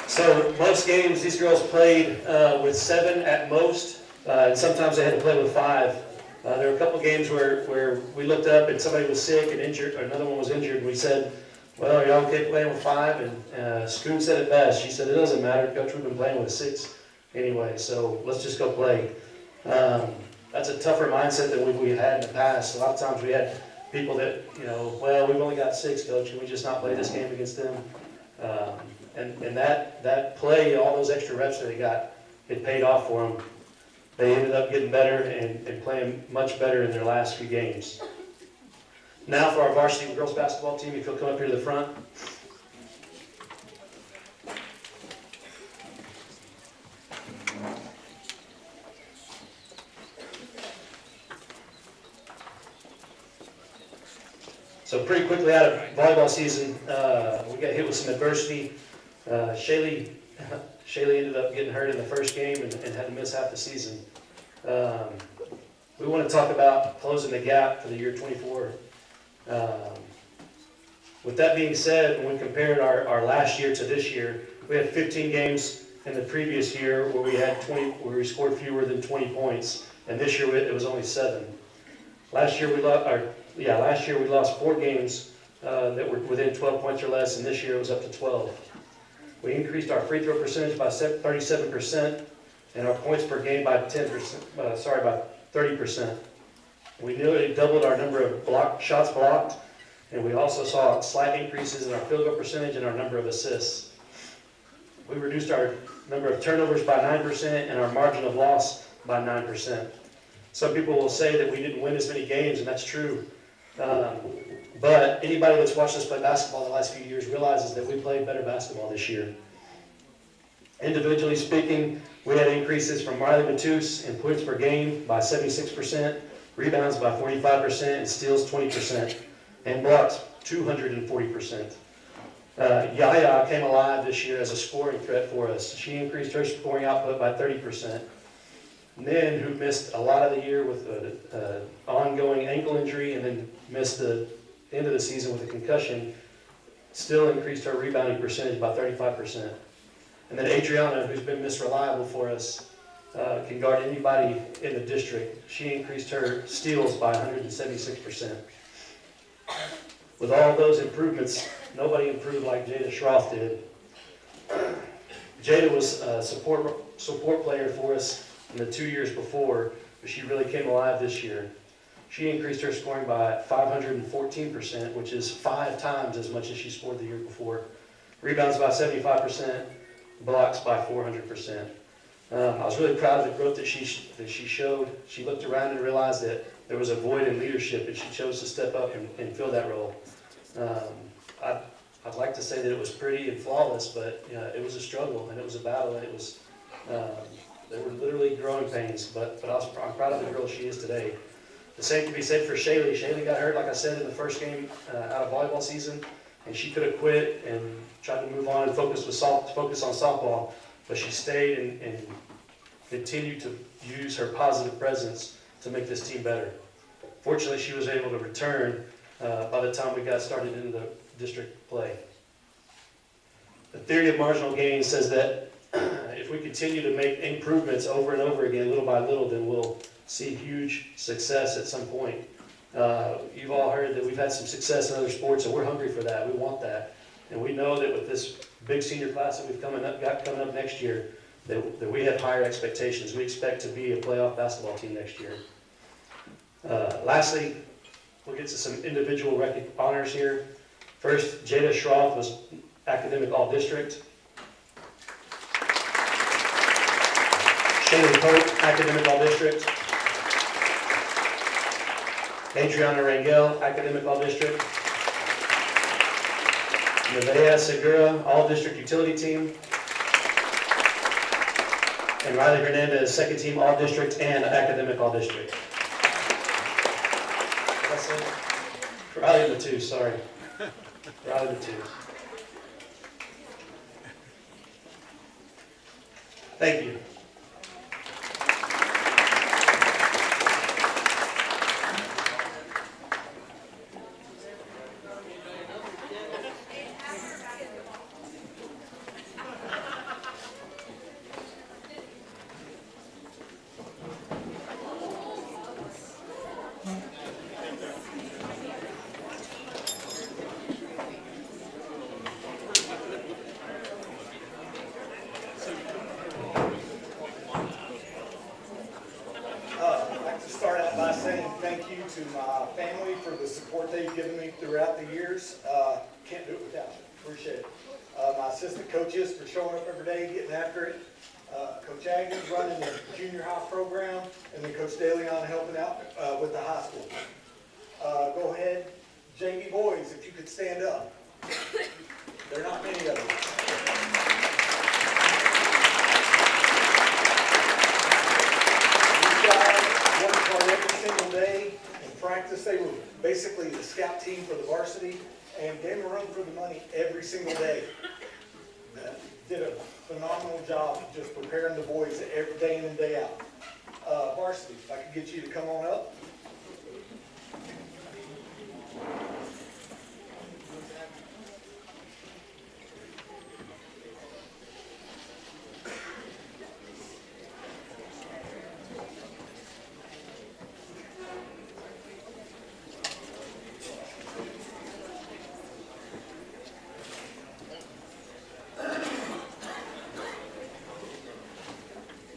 So most games, these girls played with 7 at most, and sometimes they had to play with 5. There were a couple games where we looked up and somebody was sick and injured, or another one was injured, and we said, well, y'all okay playing with 5? And Scoon said it best. She said, it doesn't matter, Coach, we've been playing with 6 anyway, so let's just go play. That's a tougher mindset than we had in the past. A lot of times we had people that, well, we've only got 6, Coach, can we just not play this game against them? And that play, all those extra reps that they got, it paid off for them. They ended up getting better and playing much better in their last few games. Now for our varsity girls basketball team, if you'll come up here to the front. So pretty quickly out of volleyball season, we got hit with some adversity. Shaylee ended up getting hurt in the first game and had to miss half the season. We want to talk about closing the gap for the year 24. With that being said, when we compared our last year to this year, we had 15 games in the previous year where we scored fewer than 20 points, and this year it was only 7. Last year we lost 4 games that were within 12 points or less, and this year it was up to 12. We increased our free throw percentage by 37% and our points per game by 30%. We nearly doubled our number of shots blocked, and we also saw slight increases in our field goal percentage and our number of assists. We reduced our number of turnovers by 9% and our margin of loss by 9%. Some people will say that we didn't win as many games, and that's true. But anybody that's watched us play basketball the last few years realizes that we played better basketball this year. Individually speaking, we had increases from Riley Matus in points per game by 76%, rebounds by 45%, and steals 20%, and blocks 240%. Yaya came alive this year as a scoring threat for us. She increased her scoring output by 30%. Nin, who missed a lot of the year with an ongoing ankle injury and then missed the end of the season with a concussion, still increased her rebounding percentage by 35%. And then Adriana, who's been Miss Reliable for us, can guard anybody in the district. She increased her steals by 176%. With all those improvements, nobody improved like Jada Schroff did. Jada was a support player for us in the 2 years before, but she really came alive this year. She increased her scoring by 514%, which is 5 times as much as she scored the year before. Rebounds by 75%, blocks by 400%. I was really proud of the growth that she showed. She looked around and realized that there was a void in leadership, and she chose to step up and fill that role. I'd like to say that it was pretty and flawless, but it was a struggle and it was a battle, and it was there were literally growing pains. But I'm proud of the girl she is today. The same can be said for Shaylee. Shaylee got hurt, like I said, in the first game out of volleyball season, and she could have quit and tried to move on and focus on softball, but she stayed and continued to use her positive presence to make this team better. Fortunately, she was able to return by the time we got started in the district play. The theory of marginal gain says that if we continue to make improvements over and over again, little by little, then we'll see huge success at some point. You've all heard that we've had some success in other sports, and we're hungry for that. We want that. And we know that with this big senior class that we've got coming up next year, that we have higher expectations. We expect to be a playoff basketball team next year. Lastly, we'll get to some individual honors here. First, Jada Schroff was academic all-district. Shannon Pope, academic all-district. Adriana Rangel, academic all-district. Nevaeh Segura, all-district utility team. And Riley Hernandez, second team all-district and academic all-district. Riley the two, sorry. Riley the two. Thank you. Can't do it without you. Appreciate it. My assistant coaches for showing up every day, getting after it. Coach Agnews running the junior high program, and then Coach DeLeon helping out with the high school. Go ahead, JV boys, if you could stand up. There are not many of them. These guys work hard every single day. In practice, they were basically the scout team for the varsity, and gave them a run for the money every single day. Did a phenomenal job just preparing the boys every day in and day out. Varsity, if I could get you to come on up.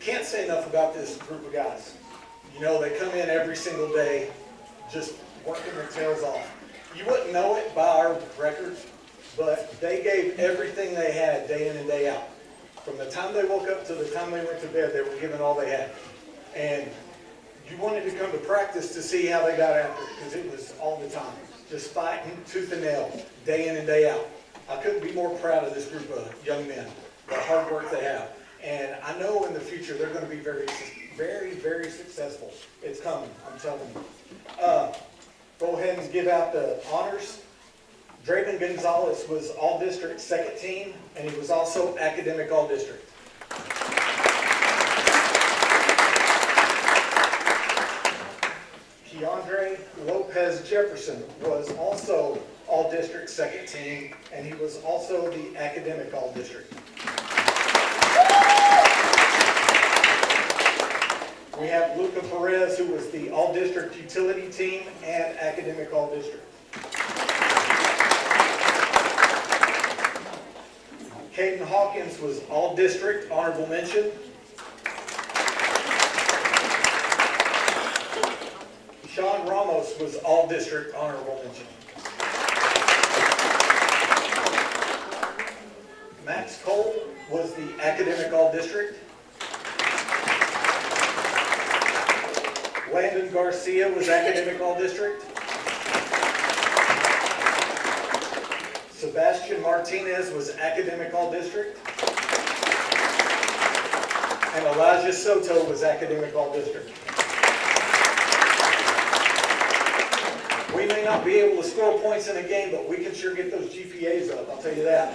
Can't say enough about this group of guys. You know, they come in every single day just working their tails off. You wouldn't know it by our record, but they gave everything they had day in and day out. From the time they woke up to the time they went to bed, they were giving all they had. And you wanted to come to practice to see how they got after it, because it was all the time. Just fighting tooth and nail, day in and day out. I couldn't be more proud of this group of young men, the hard work they have. And I know in the future they're going to be very, very successful. It's coming, I'm telling you. Go ahead and give out the honors. Draven Gonzalez was all-district second team, and he was also academic all-district. Keandre Lopez Jefferson was also all-district second team, and he was also the academic all-district. We have Luca Perez, who was the all-district utility team and academic all-district. Caden Hawkins was all-district, honorable mention. Sean Ramos was all-district, honorable mention. Max Cole was the academic all-district. Landon Garcia was academic all-district. Sebastian Martinez was academic all-district. And Elijah Soto was academic all-district. We may not be able to score points in a game, but we can sure get those GPAs up, I'll tell you that.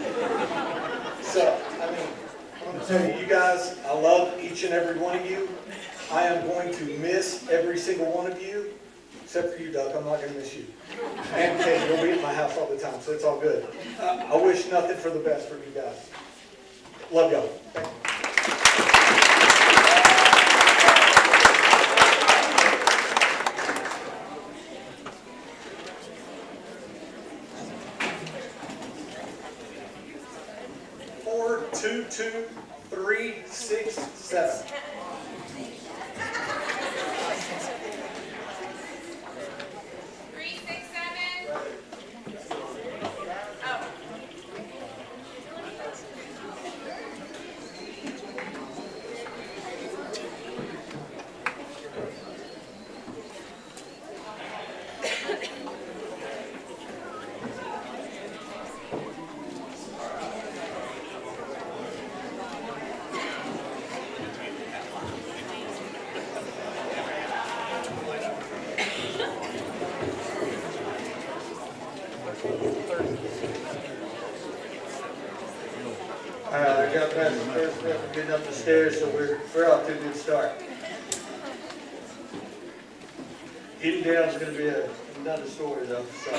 So, I mean, I'm going to tell you, you guys, I love each and every one of you. I am going to miss every single one of you, except for you, Doug. I'm not going to miss you. And Kate, you'll be at my house all the time, so it's all good. I wish nothing for the best for you guys. Love y'all. Thank you. Four, 2, 2, 3, 6, got past the first step of getting up the stairs, so we're off to a good start. Getting down is going to be another story, though. So,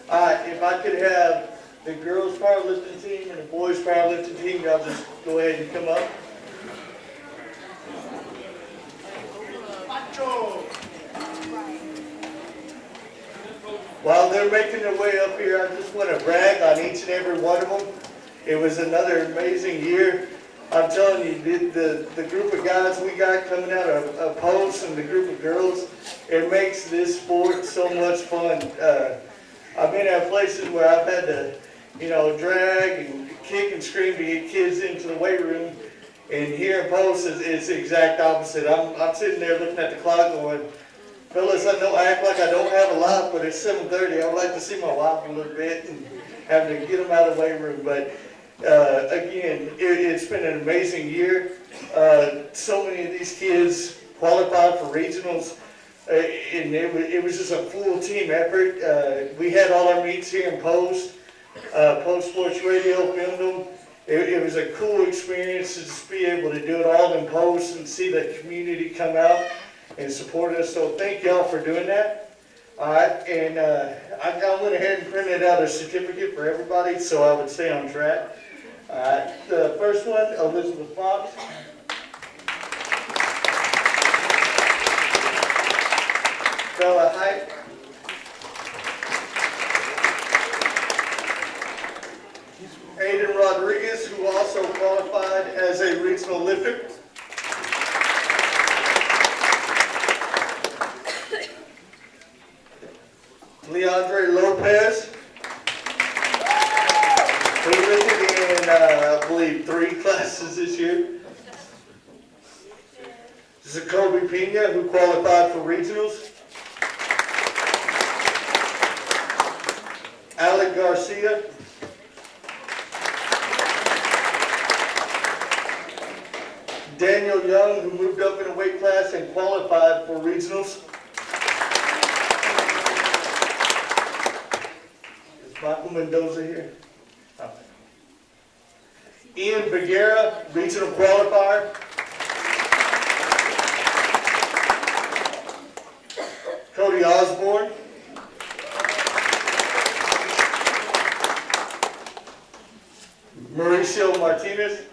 all right, if I could have the girls' powerlifting team and the boys' powerlifting team, y'all just go ahead and come up. While they're making their way up here, I just want to brag on each and every one of them. It was another amazing year. I'm telling you, the group of guys we got coming out of posts and the group of girls, it makes this sport so much fun. I've been at places where I've had to, drag and kick and scream to get kids into the weight room. And here in posts, it's the exact opposite. I'm sitting there looking at the clock going, fellas, I don't act like I don't have a life, but it's 7:30. I would like to see my wife a little bit and having to get them out of the weight room. But again, it's been an amazing year. So many of these kids qualified for regionals, and it was just a full team effort. We had all our meets here in Post Sports Radio, filmed them. It was a cool experience to just be able to do it all in Post and see the community come out and support us. So thank y'all for doing that. All right, and I went ahead and printed out a certificate for everybody so I would stay on track. All right, the first one, Elizabeth Fox. Bella Height. Aiden Rodriguez, who also qualified as a regional lifter. Leandre Lopez, who lifted in, I believe, 3 classes this year. Jacoby Pena, who qualified for regionals. Alec Garcia. Daniel Young, who moved up in a weight class and qualified for regionals. Is Michael Mendoza here? Oh. Ian Bagheera, regional qualifier. Cody Osborne. Mauricio Martinez.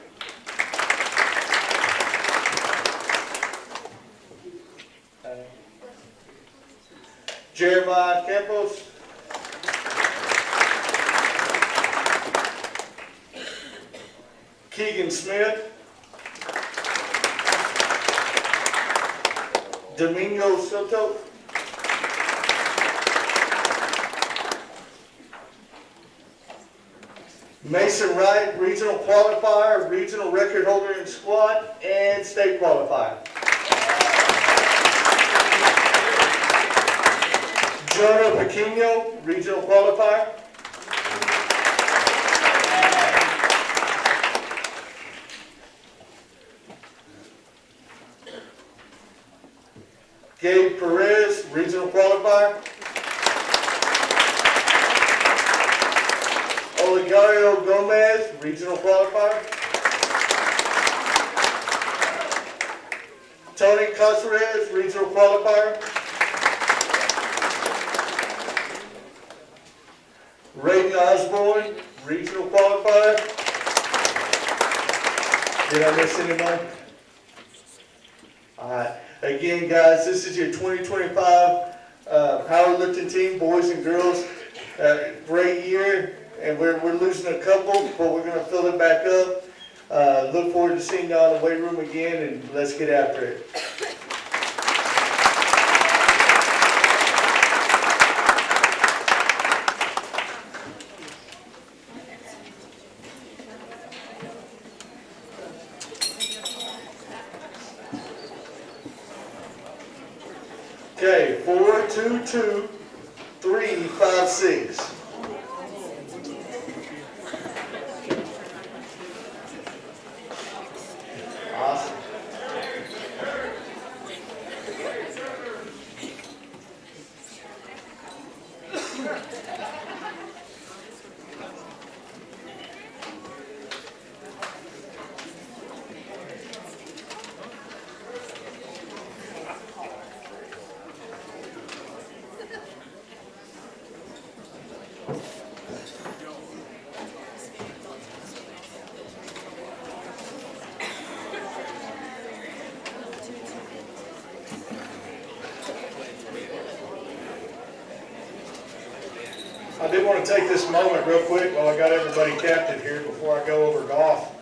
Jeremiah Campos. Keegan Smith. Domingo Soto. Mason Wright, regional qualifier, regional record holder in squat, and state qualifier. Jonah Pequeno, regional qualifier. Gabe Perez, regional qualifier. Olegario Gomez, regional qualifier. Tony Casares, regional qualifier. Rayden Osborne, regional qualifier. Did I miss anyone? All right. Again, guys, this is your 2025 powerlifting team, boys and girls. Great year, and we're losing a couple, but we're going to fill it back up. Look forward to seeing y'all in the weight room again, and let's get after it. Okay, 4, 2, 2, 3, 5, 6. Awesome. I did want to take this moment real quick while I got everybody captive here before I go over golf.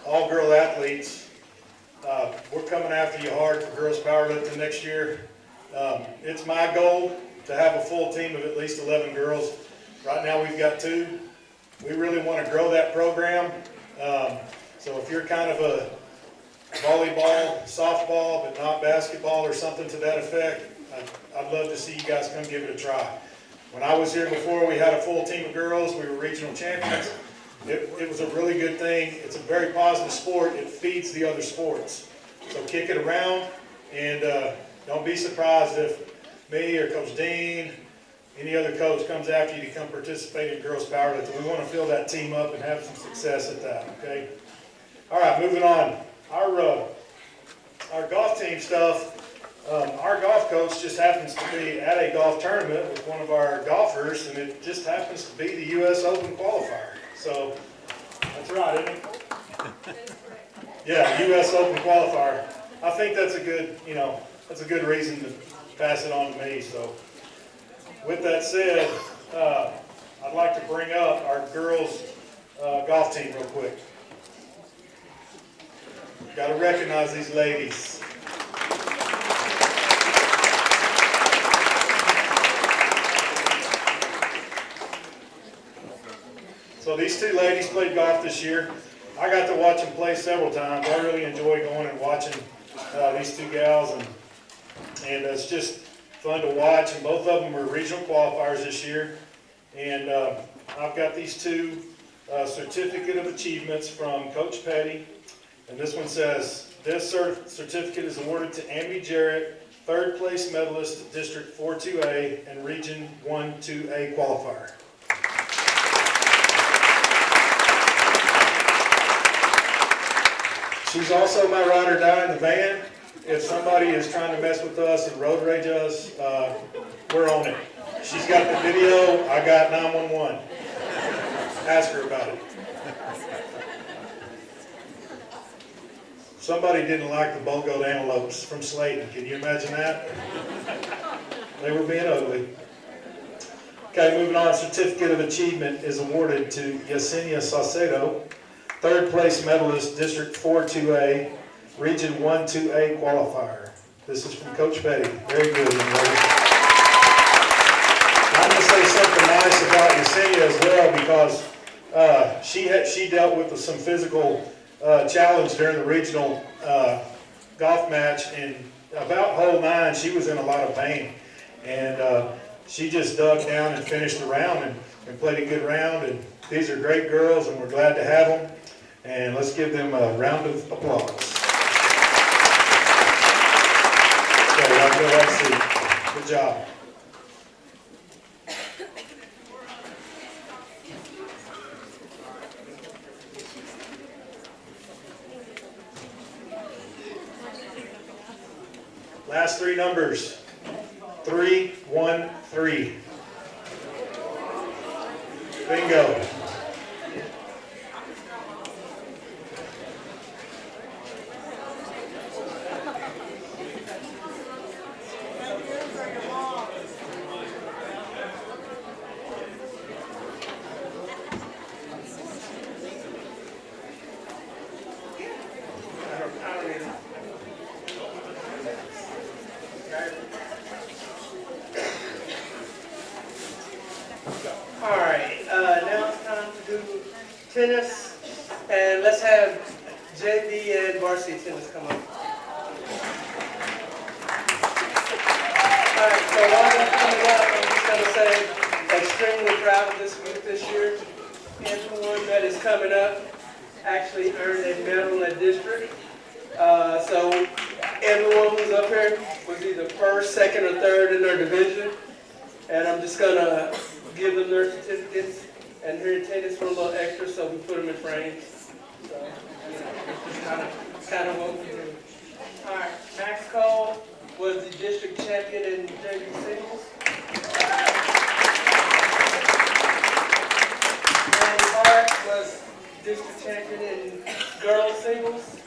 All girl athletes, we're coming after you hard for girls powerlifting next year. It's my goal to have a full team of at least 11 girls. Right now we've got 2. We really want to grow that program. So if you're kind of a volleyball, softball, but not basketball or something to that effect, I'd love to see you guys come give it a try. When I was here before, we had a full team of girls. We were regional champions. It was a really good thing. It's a very positive sport. It feeds the other sports. So kick it around, and don't be surprised if me or Coach Dean, any other coach comes after you to come participate in girls powerlifting. We want to fill that team up and have some success at that, okay? All right, moving on. Our golf team stuff, our golf coach just happens to be at a golf tournament with one of our golfers, and it just happens to be the U.S. Open qualifier. So, that's right, isn't it? Yeah, U.S. Open qualifier. I think that's a good, that's a good reason to pass it on to me. So, with that said, I'd like to bring up our girls golf team real quick. Got to recognize these ladies. So these 2 ladies played golf this year. I got to watch them play several times. I really enjoy going and watching these 2 gals, and it's just fun to watch. And both of them were regional qualifiers this year. And I've got these 2 certificate of achievements from Coach Petty. And this one says, this certificate is awarded to Amy Jarrett, 3rd place medalist, District 4-2A and Region 1-2A qualifier. She's also my ride or die in the van. If somebody is trying to mess with us and road rage us, we're on it. She's got the video, I got 911. Ask her about it. Somebody didn't like the Bogoed antelopes from Slayton. Can you imagine that? They were being ugly. Okay, moving on. Certificate of Achievement is awarded to Yesenia Saucedo, 3rd place medalist, District 4-2A, Region 1-2A qualifier. This is from Coach Petty. Very good, young lady. I'm going to say something nice about Yesenia as well, because she dealt with some physical challenge during the regional golf match, and about hole 9 she was in a lot of pain, and she just dug down and finished the round and played a good round. And these are great girls, and we're glad to have them, and let's give them a round of applause. Okay, y'all go have a seat. Good job. Last 3 numbers, 313. Bingo. Tennis, and let's have JV and varsity tennis come up. Alright, so while they're coming up, I'm just going to say extremely proud of this group this year. Everyone that is coming up actually earned a medal in district. So everyone who's up here was either 1st, 2nd, or 3rd in their division. And I'm just going to give them their certificates. And here in tennis for a little extra, so we put them in frames. So, kind of what we do. All right, Max Cole was the district champion in JV singles. Randy Hart was district champion in girls singles.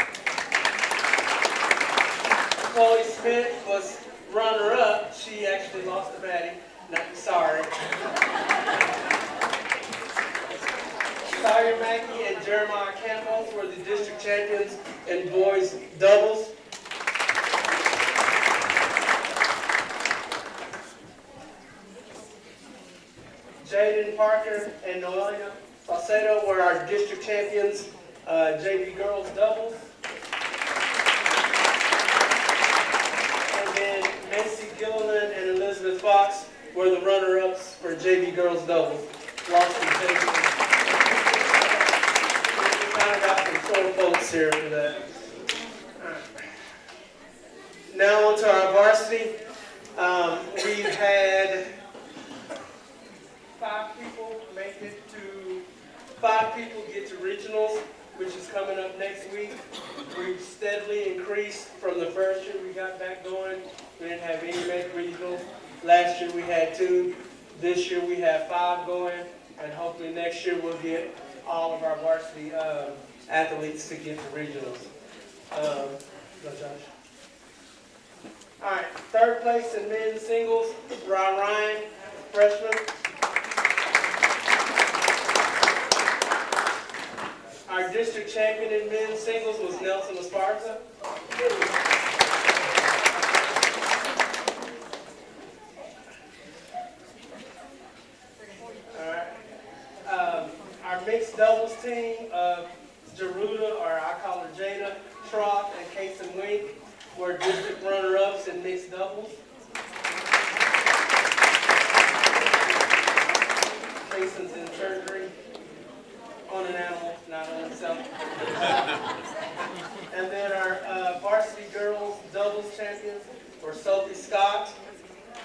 Chloe Smith was runner-up. She actually lost the batting. Not sorry. Ryan Mackey and Jeremiah Campbell were the district champions in boys doubles. Jaden Parker and Noelia Falsetto were our district champions, JV girls doubles. And then Macy Gilliland and Elizabeth Fox were the runner-ups for JV girls doubles. Lost in JV. We kind of got some sore folks here for that. Now on to our varsity. We've had 5 people get to regionals, which is coming up next week. We've steadily increased from the first year we got back going. We didn't have any make regionals. Last year we had 2. This year we have 5 going, and hopefully next year we'll get all of our varsity athletes to get to regionals. Go Josh. All right, 3rd place in men's singles, Ryan, freshman. Our district champion in men's singles was Nelson Esparza. All right. Our mixed doubles team of Jaruda, or I call her Jada, Troth, and Kason Wink were district runner-ups in mixed doubles. Kason's in surgery on an animal, not on himself. And then our varsity girls doubles champions were Sophie Scott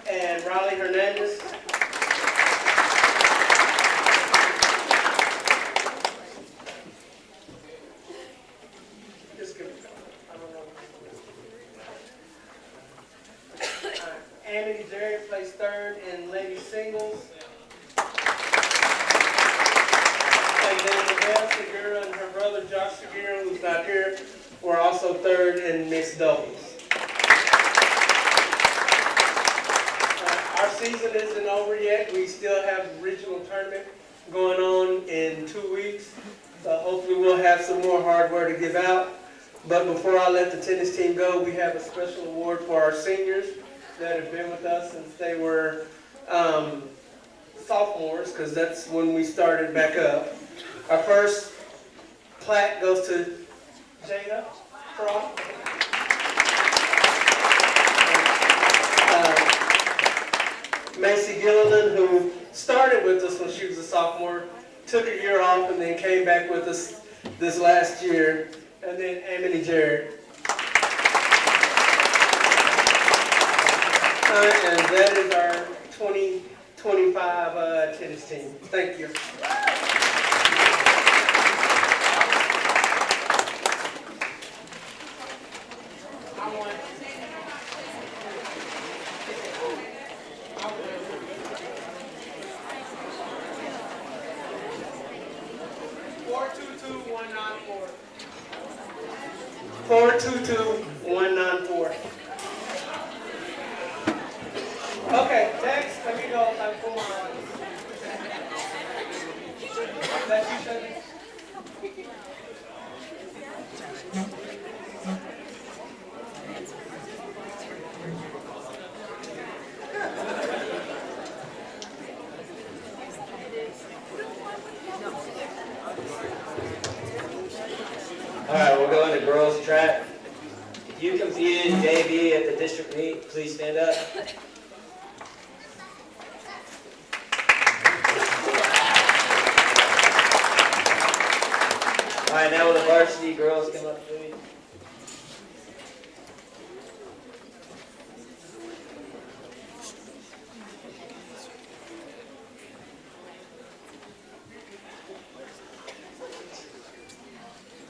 and Riley Hernandez. Just give it a go. I don't know. Amity Jerry placed 3rd in ladies singles. And then Miguel Segura and her brother Josh Segura, who's not here, were also 3rd in mixed doubles. Our season isn't over yet. We still have a regional tournament going on in 2 weeks. So hopefully we'll have some more hardware to give out. But before I let the tennis team go, we have a special award for our seniors that have been with us since they were sophomores, because that's when we started back up. Our first plaque goes to Jada Croft. Macy Gilliland, who started with us when she was a sophomore, took a year off and then came back with us this last year. And then Amity Jarrett. And that is our 2025 tennis team. Thank you. Okay, next, let me go. That's you, Shelley? All right, we'll go into girls track. If you competed in JV at the district meet, please stand up. All right, now will the varsity girls come up, please?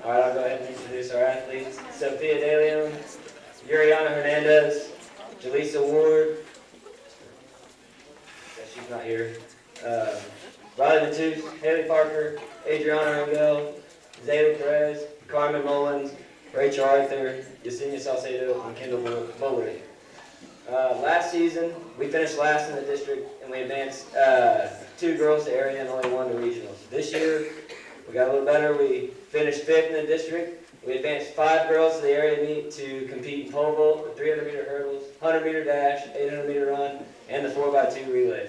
All right, I'll go ahead and introduce our athletes. Sophia De Leon, Yuriana Hernandez, Jaleesa Ward, she's not here, Riley Matus, Haley Parker, Adriana Rangel, Zayla Perez, Carmen Mullins, Rachel Arthur, Yesenia Salcedo, and Kendall Bowley. Last season, we finished last in the district, and we advanced 2 girls to area and only 1 to regionals. This year, we got a little better. We finished 5th in the district. We advanced 5 girls to the area meet to compete in pole vault, the 300-meter hurdles, 100-meter dash, 800-meter run, and the 4x2 relay.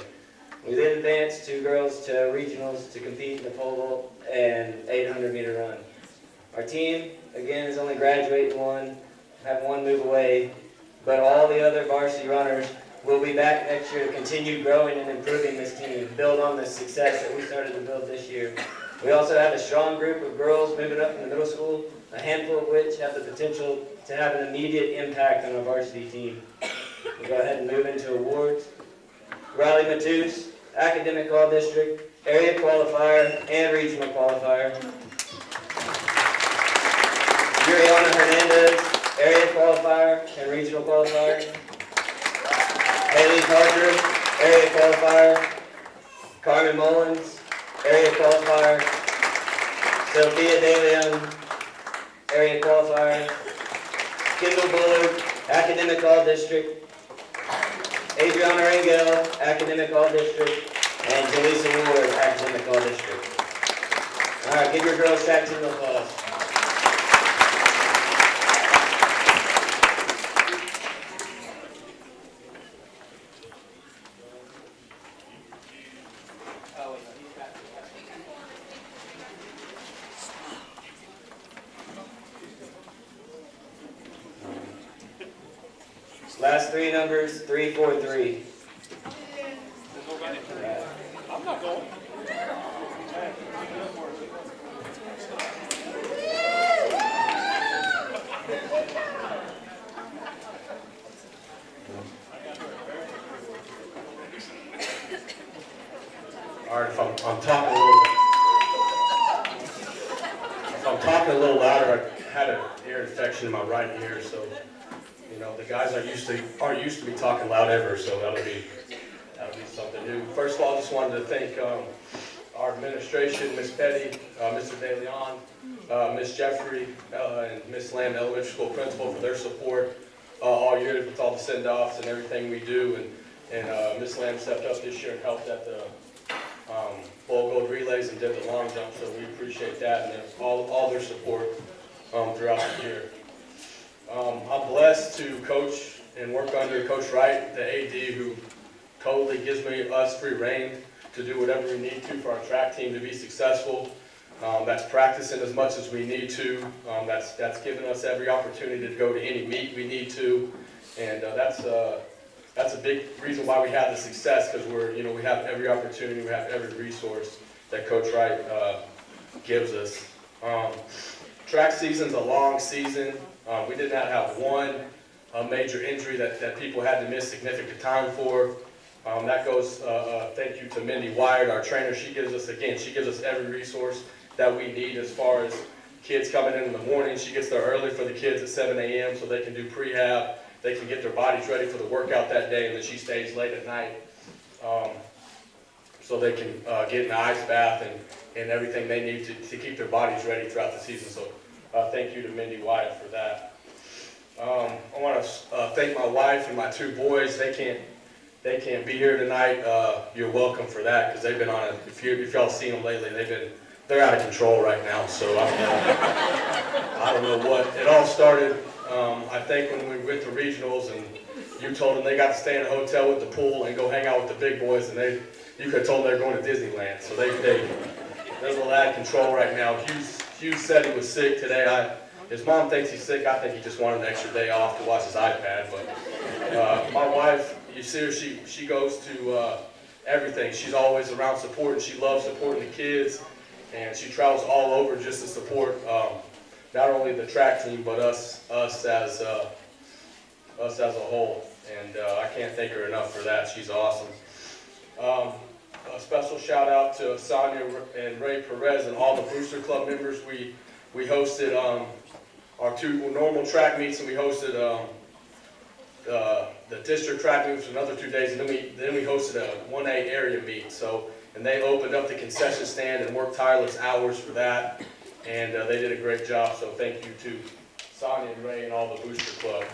We then advanced 2 girls to regionals to compete in the pole vault and 800-meter run. Our team, again, is only graduating 1, have 1 move away, but all the other varsity runners will be back next year to continue growing and improving this team, build on the success that we started to build this year. We also have a strong group of girls moving up in the middle school, a handful of which have the potential to have an immediate impact on our varsity team. We'll go ahead and move into awards. Riley Matus, Academic All-District, Area Qualifier, and Regional Qualifier. Yuriana Hernandez, Area Qualifier and Regional Qualifier. Haley Parker, Area Qualifier. Carmen Mullins, Area Qualifier. Sophia De Leon, Area Qualifier. Kendall Bullard, Academic All-District. Adriana Rangel, Academic All-District. And Jaleesa Ward, Academic All-District. All right, give your girls track team an applause. Last 3 numbers, 343. I'm not going. All right, if I'm talking a little louder, I had an ear infection in my right ear, so you know the guys aren't used to me talking loud ever, so that'll be something new. First of all, I just wanted to thank our administration, Miss Petty, Mr. De Leon, Miss Jeffrey, and Miss Lamb, the elementary school principal, for their support all year with all the send-offs and everything we do. And Miss Lamb stepped up this year and helped at the Bowl Gold relays and did the long jump, so we appreciate that, and all their support throughout the year. I'm blessed to coach and work under Coach Wright, the AD, who totally gives us free reign to do whatever we need to for our track team to be successful. That's practicing as much as we need to. That's given us every opportunity to go to any meet we need to, and that's a big reason why we have the success, because we have every opportunity, we have every resource that Coach Wright gives us. Track season's a long season. We did not have one major injury that people had to miss significant time for. That goes, thank you to Mindy Wyatt, our trainer. She gives us every resource that we need as far as kids coming in the morning. She gets there early for the kids at 7 a.m. so they can do prehab. They can get their bodies ready for the workout that day, and then she stays late at night so they can get in the ice bath and everything they need to keep their bodies ready throughout the season. So thank you to Mindy Wyatt for that. I want to thank my wife and my 2 boys. They can't be here tonight. You're welcome for that, because they've been on it. If y'all seen them lately, they're out of control right now. So I don't know what it all started. I think when we went to regionals and you told them they got to stay in a hotel with the pool and go hang out with the big boys, and you could have told them they're going to Disneyland. So they're a little out of control right now. Hughes said he was sick today. His mom thinks he's sick. I think he just wanted an extra day off to watch his iPad. But my wife, you see her, she goes to everything. She's always around supporting. She loves supporting the kids, and she travels all over just to support not only the track team, but us as a whole. And I can't thank her enough for that. She's awesome. A special shout out to Sonia and Ray Perez and all the Booster Club members. We hosted our 2 normal track meets, and we hosted the district track meets for another 2 days, and then we hosted a 1A area meet. And they opened up the concession stand and worked tireless hours for that, and they did a great job. So thank you to Sonia and Ray and all the Booster Club.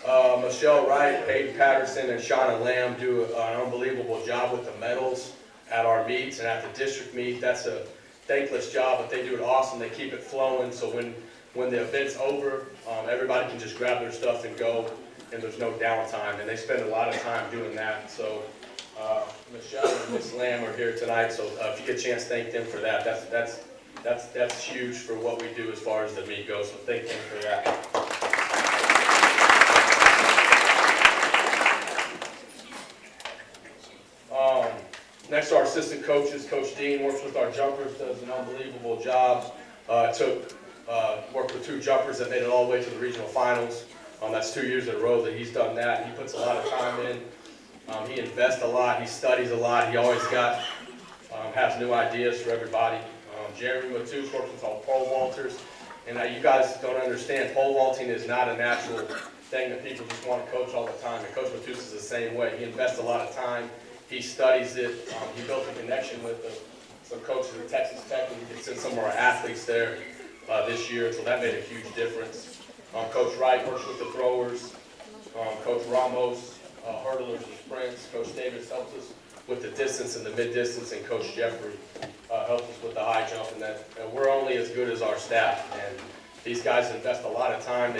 A Michelle Wright, Peyton Patterson, and Shauna Lamb do an unbelievable job with the medals at our meets and at the district meet. That's a thankless job, but they do it awesome. They keep it flowing, so when the event's over, everybody can just grab their stuff and go, and there's no downtime. And they spend a lot of time doing that. So Michelle and Miss Lamb are here tonight, so if you get a chance, thank them for that. That's huge for what we do as far as the meet goes. So thank them for that. Next, our assistant coaches. Coach Dean works with our jumpers, does an unbelievable job. Worked with 2 jumpers that made it all the way to the regional finals. That's 2 years in a row that he's done that. He puts a lot of time in. He invests a lot. He studies a lot. He always has new ideas for everybody. Jeremy Matus works with all pole vaulters. And you guys don't understand, pole vaulting is not a natural thing that people just want to coach all the time. And Coach Matus is the same way. He invests a lot of time. He studies it. He built a connection with some coaches at Texas Tech, and he could send some of our athletes there this year, so that made a huge difference. Coach Wright works with the throwers. Coach Ramos, hurdlers and sprints. Coach Davis helps us with the distance and the mid-distance, and Coach Jeffrey helps us with the high jump. And we're only as good as our staff. And these guys invest a lot of time.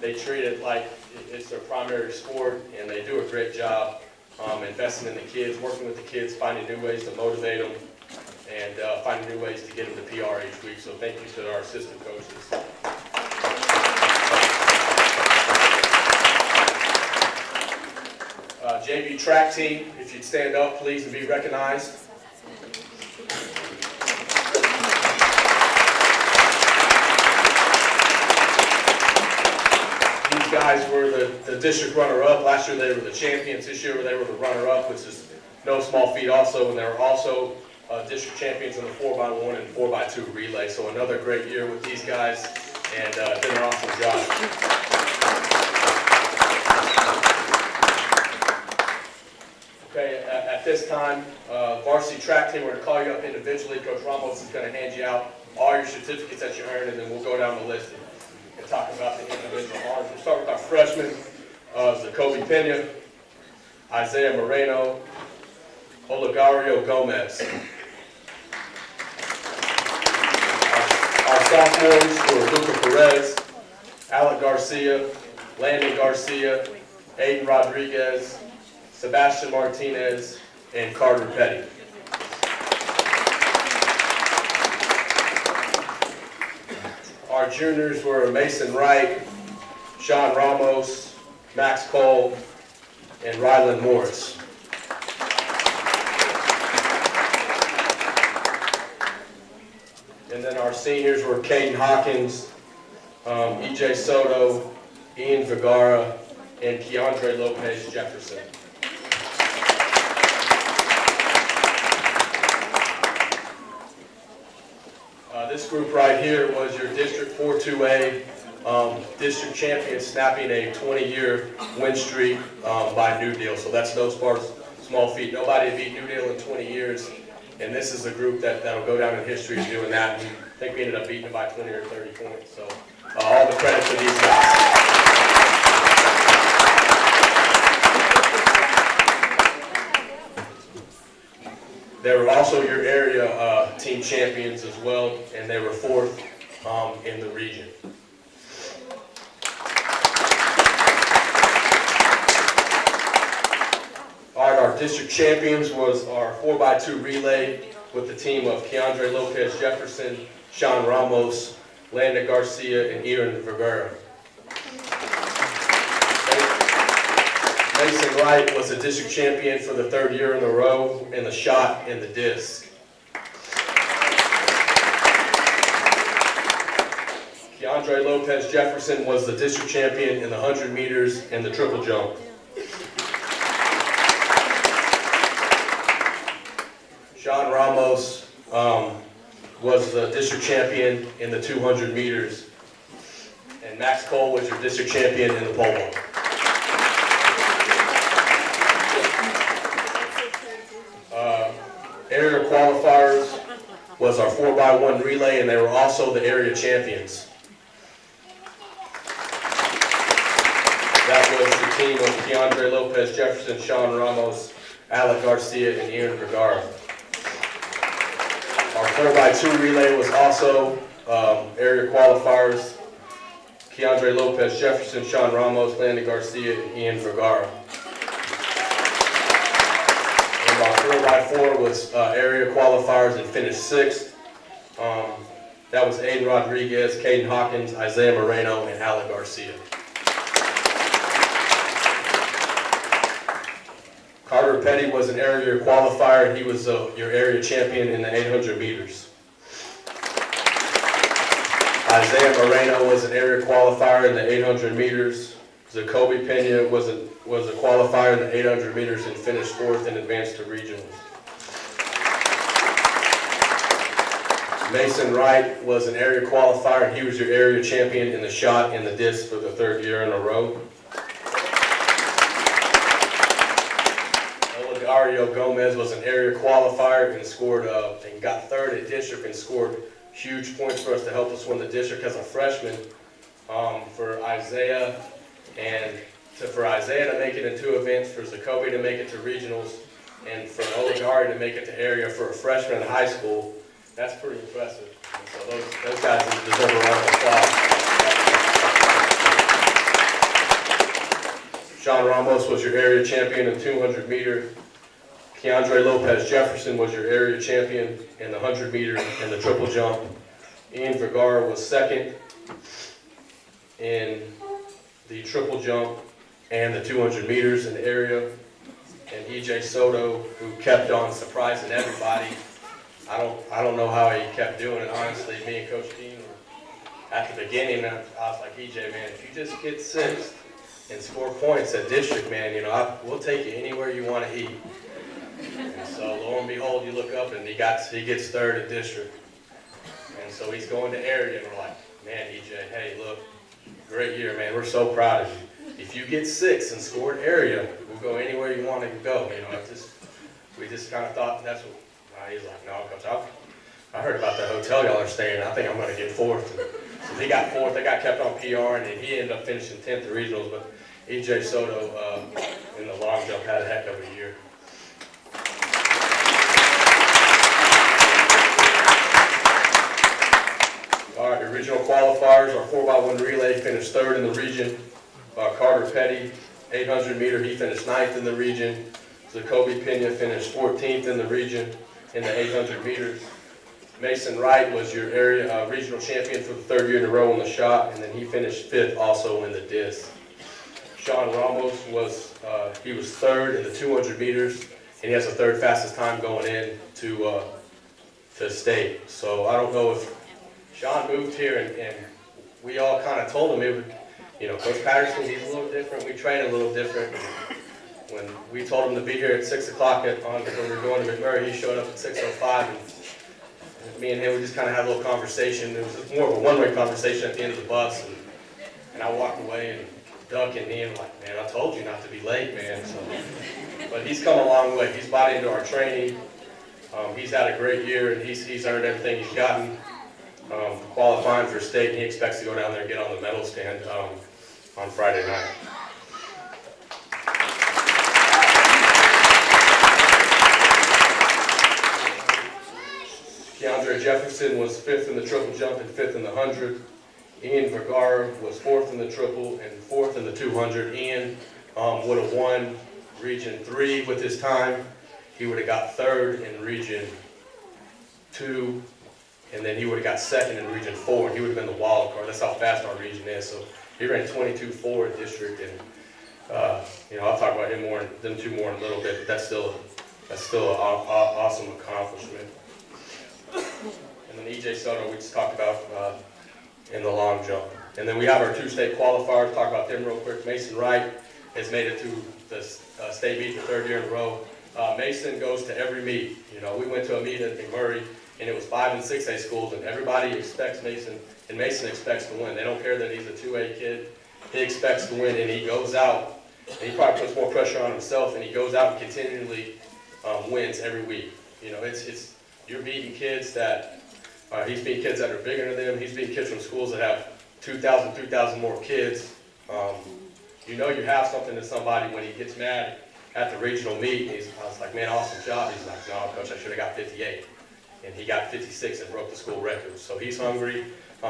They treat it like it's their primary sport, and they do a great job investing in the kids, working with the kids, finding new ways to motivate them, and finding new ways to get them to PR each week. So thank you to our assistant coaches. JV track team, if you'd stand up, please, and be recognized. These guys were the district runner-up. Last year they were the champions. This year they were the runner-up, which is no small feat also, and they were also district champions in the 4x1 and 4x2 relay. So another great year with these guys, and did an awesome job. Okay, at this time, varsity track team, we're going to call you up individually. Coach Ramos is going to hand you out all your certificates that you earned, and then we'll go down the list and talk about the individual honors. We'll start with our freshmen, Zacoby Pena, Isaiah Moreno, Olegario Gomez. Our sophomores were Luca Perez, Alec Garcia, Landon Garcia, Aiden Rodriguez, Sebastian Martinez, and Carter Petty. Our juniors were Mason Wright, Sean Ramos, Max Cole, and Ryland Morris. And then our seniors were Caden Hawkins, EJ Soto, Ian Vergara, and Keandre Lopez Jefferson. This group right here was your District 4-2A district champion, snapping a 20-year win streak by New Deal. So that's no small feat. Nobody beat New Deal in 20 years. And this is a group that'll go down in history as doing that. And I think we ended up beating them by 20 or 30 points. So all the credit to these guys. They were also your area team champions as well, and they were 4th in the region. All right, our district champions was our 4x2 relay with the team of Keandre Lopez Jefferson, Sean Ramos, Landon Garcia, and Ian Vergara. Mason Wright was a district champion for the 3rd year in a row in the shot and the disc. Keandre Lopez Jefferson was the district champion in the 100 meters and the triple jump. Sean Ramos was the district champion in the 200 meters. And Max Cole was your district champion in the pole vault. Area qualifiers was our 4x1 relay, and they were also the area champions. That was the team was Keandre Lopez Jefferson, Sean Ramos, Alec Garcia, and Ian Vergara. Our 4x2 relay was also area qualifiers. Keandre Lopez Jefferson, Sean Ramos, Landon Garcia, and Ian Vergara. And our 4x4 was area qualifiers and finished 6th. That was Aiden Rodriguez, Caden Hawkins, Isaiah Moreno, and Alec Garcia. Carter Petty was an area qualifier, and he was your area champion in the 800 meters. Isaiah Moreno was an area qualifier in the 800 meters. Zacoby Pena was a qualifier in the 800 meters and finished 4th and advanced to regionals. Mason Wright was an area qualifier, and he was your area champion in the shot and the disc for the 3rd year in a row. Olegario Gomez was an area qualifier and scored and got 3rd at district and scored huge points for us to help us win the district as a freshman. For Isaiah to make it in 2 events, for Zacoby to make it to regionals, and for Olegario to make it to area for a freshman in high school. That's pretty impressive. And so those guys deserve a round of applause. Sean Ramos was your area champion in 200 meter. Keandre Lopez Jefferson was your area champion in the 100 meter and the triple jump. Ian Vergara was 2nd in the triple jump and the 200 meters in the area. And EJ Soto, who kept on surprising everybody. I don't know how he kept doing it, honestly. Me and Coach Dean were at the beginning, I was like, EJ, man, if you just get 6th and score points at district, man, you know, we'll take you anywhere you want to eat. And so lo and behold, you look up and he gets 3rd at district. And so he's going to area, and we're like, man, EJ, hey, look, great year, man. We're so proud of you. If you get 6th and scored area, we'll go anywhere you want to go. You know, we just kind of thought that's what. He's like, no, Coach, I heard about the hotel y'all are staying. I think I'm going to get 4th. So he got 4th. They got kept on PR, and then he ended up finishing 10th at regionals. But EJ Soto in the long jump had a heck of a year. All right, original qualifiers, our 4x1 relay finished 3rd in the region. Carter Petty, 800 meter, he finished 9th in the region. Zacoby Pena finished 14th in the region in the 800 meters. Mason Wright was your area regional champion for the 3rd year in a row in the shot, and then he finished 5th also in the disc. Sean Ramos was 3rd in the 200 meters, and he has the 3rd fastest time going in to state. So I don't know if Sean moved here, and we all kind of told him it would, you know, Coach Patterson, he's a little different. We train a little different. When we told him to be here at 6 o'clock when we were going to McMurray, he showed up at 6:05, and me and him, we just kind of had a little conversation. It was more of a one-way conversation at the end of the bus, and I walked away, and Doug and Ian were like, man, I told you not to be late, man. So, but he's come a long way. He's bought into our training. He's had a great year, and he's earned everything he's gotten, qualifying for state, and he expects to go down there and get on the medal stand on Friday night. Keandre Jefferson was 5th in the triple jump and 5th in the 100. Ian Vergara was 4th in the triple and 4th in the 200. Ian would have won Region 3 with his time. He would have got 3rd in Region 2, and then he would have got 2nd in Region 4, and he would have been the wild card. That's how fast our region is. So he ran 22.4 at district, and you know, I'll talk about him more, them two more in a little bit. But that's still an awesome accomplishment. And then EJ Soto, we just talked about in the long jump. And then we have our 2 state qualifiers. Talk about them real quick. Mason Wright has made it to the state meet the 3rd year in a row. Mason goes to every meet. You know, we went to a meet at McMurray, and it was 5 and 6A schools, and everybody expects Mason, and Mason expects to win. They don't care that he's a 2A kid. He expects to win, and he goes out, and he probably puts more pressure on himself, and he goes out and continually wins every week. You know, you're beating kids that, he's beating kids that are bigger than them. He's beating kids from schools that have 2,000 more kids. you know you have something to somebody when he gets mad at the regional meet. And I was like, man, awesome job. He's like, no, coach, I should have got 58. And he got 56 and broke the school record. So he's hungry.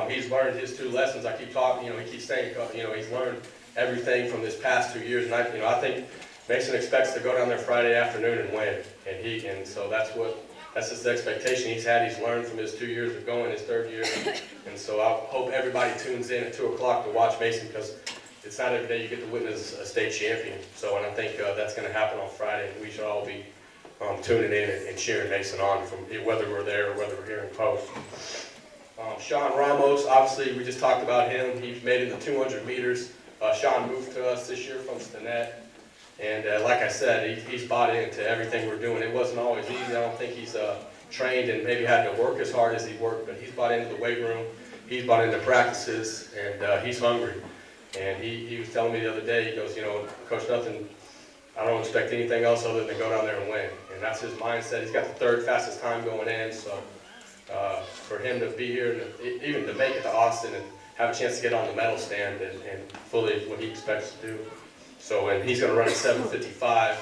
He's learned his 2 lessons. I keep talking, he keeps saying, he's learned everything from this past 2 years. And I think Mason expects to go down there Friday afternoon and win. And so that's his expectation. He's learned from his 2 years of going, his 3rd year. And so I hope everybody tunes in at 2 o'clock to watch Mason, because it's not every day you get to witness a state champion. So, and I think that's going to happen on Friday, and we should all be tuning in and cheering Mason on, from whether we're there or whether we're here in post. Sean Ramos, obviously we just talked about him. He made it in the 200 meters. Sean moved to us this year from Stinnett. And like I said, he's bought into everything we're doing. It wasn't always easy. I don't think he's trained and maybe had to work as hard as he worked, but he's bought into the weight room. He's bought into practices, and he's hungry. And he was telling me the other day, he goes, Coach, I don't expect anything else other than go down there and win. And that's his mindset. He's got the 3rd fastest time going in. So for him to be here, and even to make it to Austin and have a chance to get on the medal stand and fully what he expects to do. So, and he's going to run at 7:55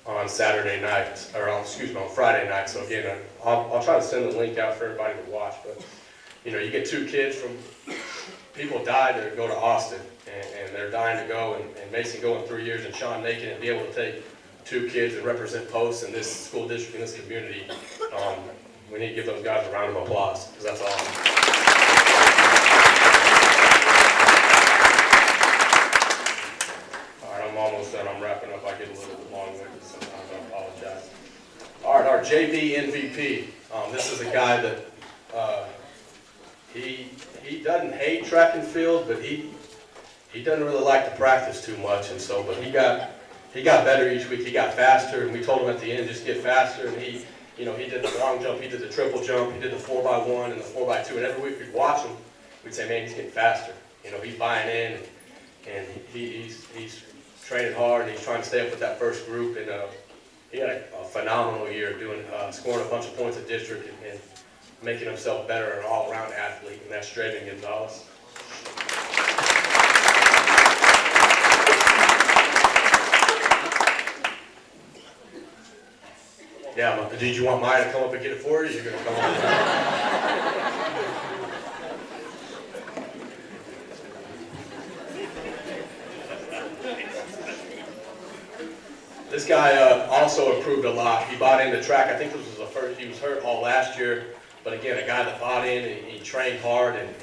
on Saturday night, or on Friday night. So again, I'll try to send the link out for everybody to watch. But you get 2 kids from people died to go to Austin, and they're dying to go. And Mason going 3 years, and Sean making it, be able to take 2 kids and represent posts in this school district, in this community. We need to give those guys a round of applause, because that's awesome. I'm almost done. I'm wrapping up. I get a little long-winded sometimes. I apologize. All right, our JV MVP. This is a guy that he doesn't hate track and field, but he doesn't really like to practice too much, and so. But he got better each week. He got faster, and we told him at the end, just get faster. And he did the long jump, he did the triple jump, he did the 4x1 and the 4x2. And every week we'd watch him, we'd say, man, he's getting faster. He's buying in, and he's training hard, and he's trying to stay up with that first group. And he had a phenomenal year scoring a bunch of points at district and making himself better, an all-around athlete, and that's Draven Gonzalez. Yeah, did you want Maya to come up and get it for you? You're going to come up. This guy also improved a lot. He bought into track. I think this was the first. He was hurt all last year, but again, a guy that bought in and he trained hard. And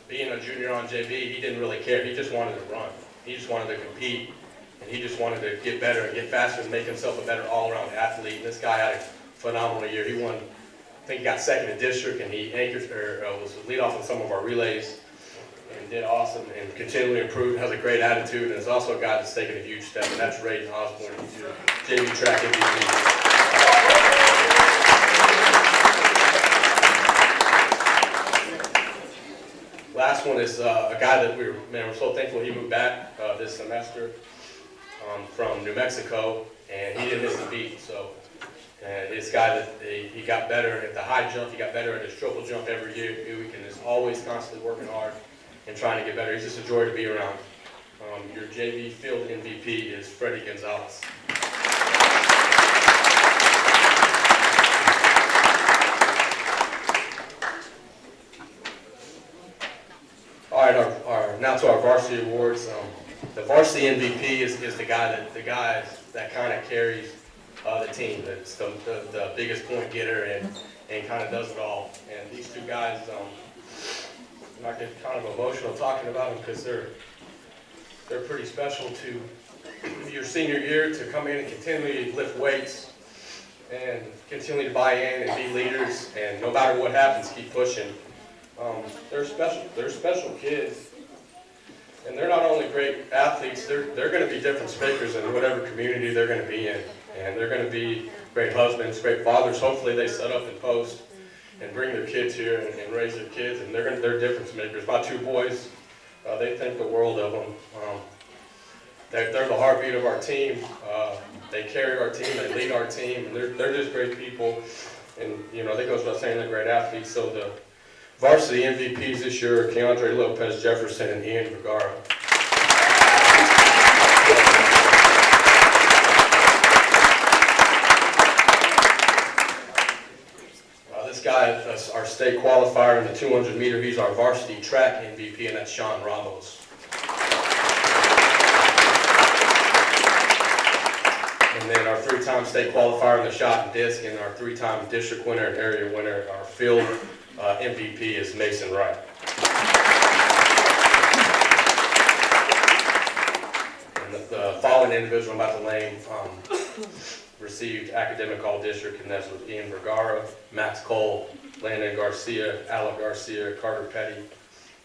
being a junior on JV, he didn't really care. He just wanted to run. He just wanted to compete, and he just wanted to get better and get faster and make himself a better all-around athlete. And this guy had a phenomenal year. He won. I think he got 2nd in district, and he was lead off in some of our relays. And did awesome and continually improved, has a great attitude, and is also a guy that's taken a huge step, and that's Rayden Osborne. He's your JV track MVP. Last one is a guy that we're so thankful he moved back this semester from New Mexico, and he didn't miss a beat. So this guy that he got better at the high jump, he got better at his triple jump every year, and is always constantly working hard and trying to get better. He's just a joy to be around. Your JV field MVP is Freddie Gonzalez. All right, now to our varsity awards. The varsity MVP is the guy that kind of carries the team. That's the biggest point getter and kind of does it all. And these 2 guys. I get kind of emotional talking about them, because they're pretty special to your senior year, to come in and continually lift weights and continue to buy in and be leaders, and no matter what happens, keep pushing. They're special kids, and they're not only great athletes, they're going to be difference makers in whatever community they're going to be in, and they're going to be great husbands, great fathers. Hopefully they set up and post and bring their kids here and raise their kids, and they're difference makers. My 2 boys, they think the world of them. They're the heartbeat of our team. They carry our team, they lead our team, and they're just great people. And that goes without saying, they're great athletes. So the varsity MVPs this year are Keandre Lopez Jefferson and Ian Vergara. us our state qualifier in the 200 meter. He's our varsity track MVP, and that's Sean Ramos. And then our 3-time state qualifier in the shot and disc, and our 3-time district winner and area winner, our field MVP is Mason Wright. And the following individual I'm about to name received academic all-district, and that's with Ian Vergara, Max Cole, Landon Garcia, Alec Garcia, Carter Petty,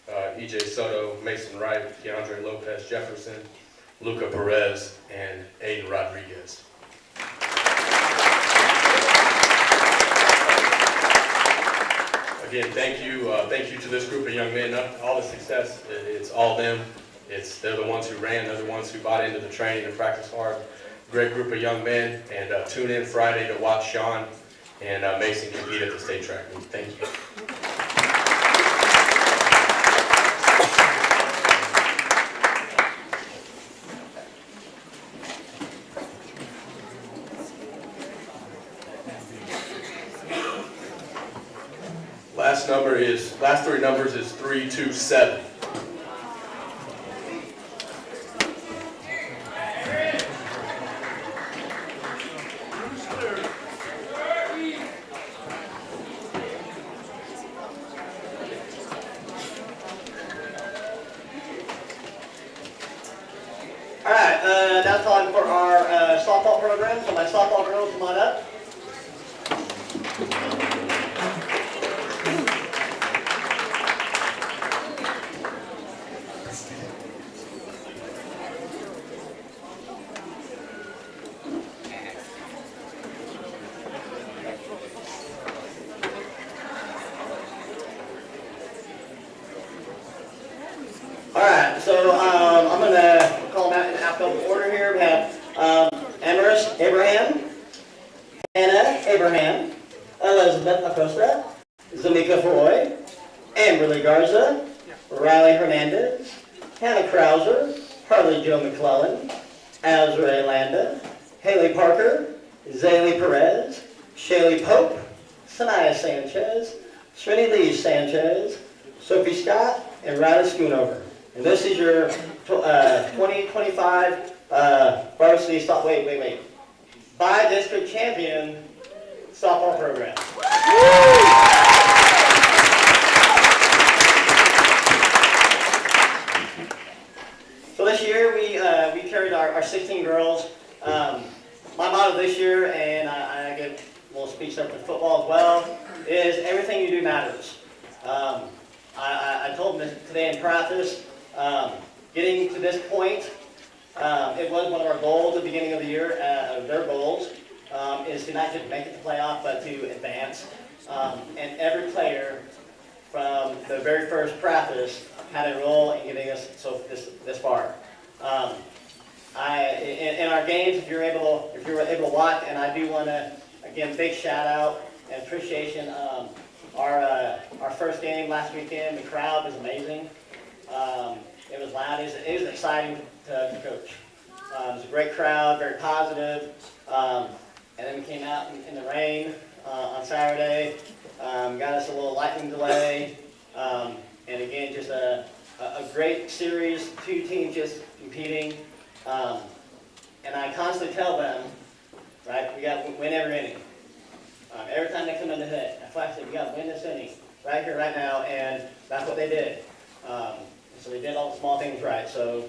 EJ Soto, Mason Wright, Keandre Lopez Jefferson, Luca Perez, and Aiden Rodriguez. Again, thank you to this group of young men. All the success, it's all them. They're the ones who ran, they're the ones who bought into the training and practiced hard. Great group of young men, and tune in Friday to watch Sean and Mason compete at the state track meet. Thank you. Last 3 numbers is 327. All right, now time for our softball program. So my softball girls, come on up. All right, so I'm going to call them out in alphabetical order here. We have Amaris Abraham, Hannah Abraham, Elizabeth Acosta, Zamika Foy, Amberly Garza, Riley Hernandez, Hannah Krauser, Harley Jo McClellan, Azrae Landa, Haley Parker, Zaylee Perez, Shaylee Pope, Sanaya Sanchez, Srini Lee Sanchez, Sophie Scott, and Riley Schoonover. And this is your 2025 varsity by-district champion softball program. So this year we carried our 16 girls. My motto this year, and I give a little speech up to football as well, is everything you do matters. I told them this today in practice. Getting to this point, it was one of our goals at the beginning of the year, their goals, is to not just make it to playoff, but to advance. And every player from the very first practice had a role in getting us this far. In our games, if you were able to watch, and I do want to, again, big shout out and appreciation. Our first game last weekend, the crowd was amazing. It was loud. It was exciting to coach. It was a great crowd, very positive. And then we came out in the rain on Saturday, got us a little lightning delay, and again, just a great series, 2 teams just competing. And I constantly tell them, right, we got to win every inning. Every time they come in the hit, I flash said, we got to win this inning, right here, right now, and that's what they did. So they did all the small things right. So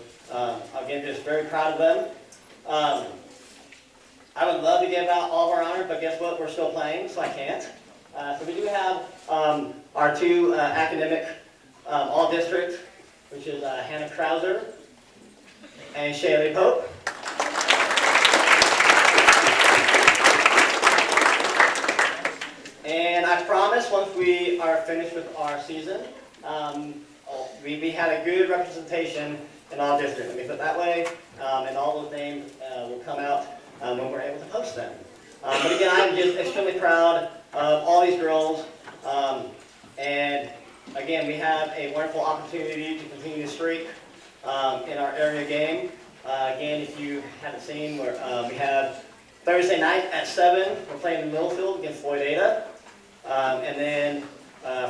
again, just very proud of them. I would love to give out all of our honor, but guess what? We're still playing, so I can't. So we do have our 2 academic all-district, which is Hannah Krauser and Shaylee Pope. And I promise once we are finished with our season, we had a good representation in all districts. Let me put it that way, and all those names will come out when we're able to post them. But again, I'm just extremely proud of all these girls, and again, we have a wonderful opportunity to continue the streak in our area game. Again, if you haven't seen, we have Thursday night at 7, we're playing in Middlefield against Floyd Ada. And then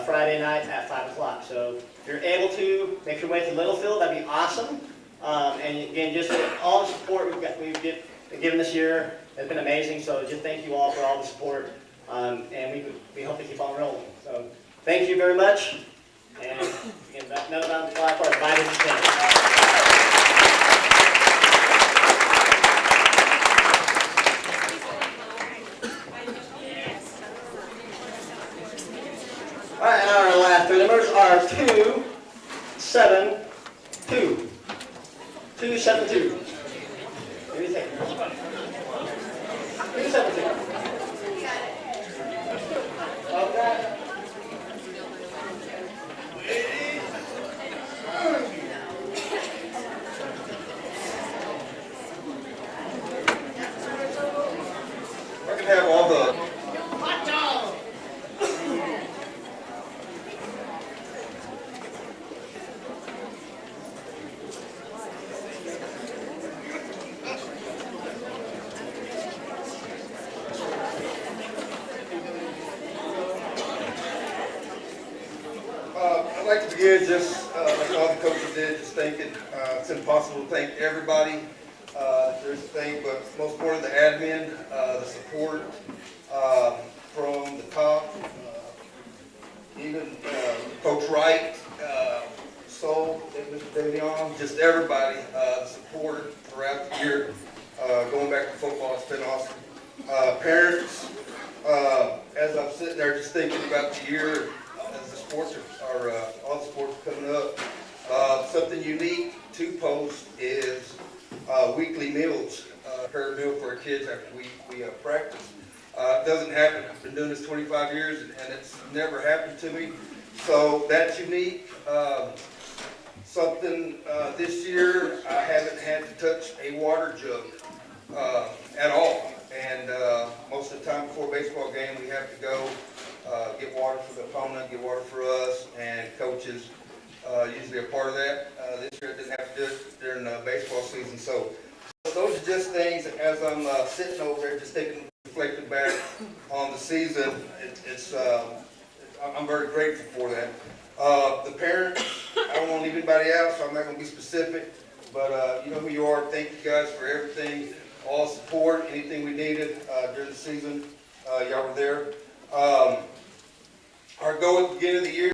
Friday night at 5 o'clock. So if you're able to make your way to Littlefield, that'd be awesome. And again, just all the support we've been given this year has been amazing. So just thank you all for all the support, and we hope to keep on rolling. So thank you very much. And again, another round of applause for our Bible All right, and our last three numbers are 2, 7, 2. 2, 7, 2. What do you think? 2, 7, 2. Okay. I can have all the I'd like to begin just like all the coaches did, just thanking, it's impossible to thank everybody. There's a thing, but most important, the admin, the support from the top, even Coach Wright, Sol, Mr. Davion, just everybody, the support throughout the year, going back to football, it's been awesome. Parents, as I'm sitting there just thinking about the year, as the sports are all the sports coming up, something unique to Post is weekly meals, prepare a meal for our kids after we practice. It doesn't happen. I've been doing this 25 years and it's never happened to me. So that's unique. Something this year, I haven't had to touch a water jug at all. And most of the time before a baseball game, we have to go get water for the opponent, get water for us, and coaches usually are part of that. This year I didn't have to do it during baseball season. So those are just things, as I'm sitting over there just reflecting back on the season, I'm very grateful for that. The parents, I don't want to leave anybody out, so I'm not going to be specific, but you know who you are. Thank you guys for everything, all the support, anything we needed during the season, y'all were there. Our goal at the beginning of the year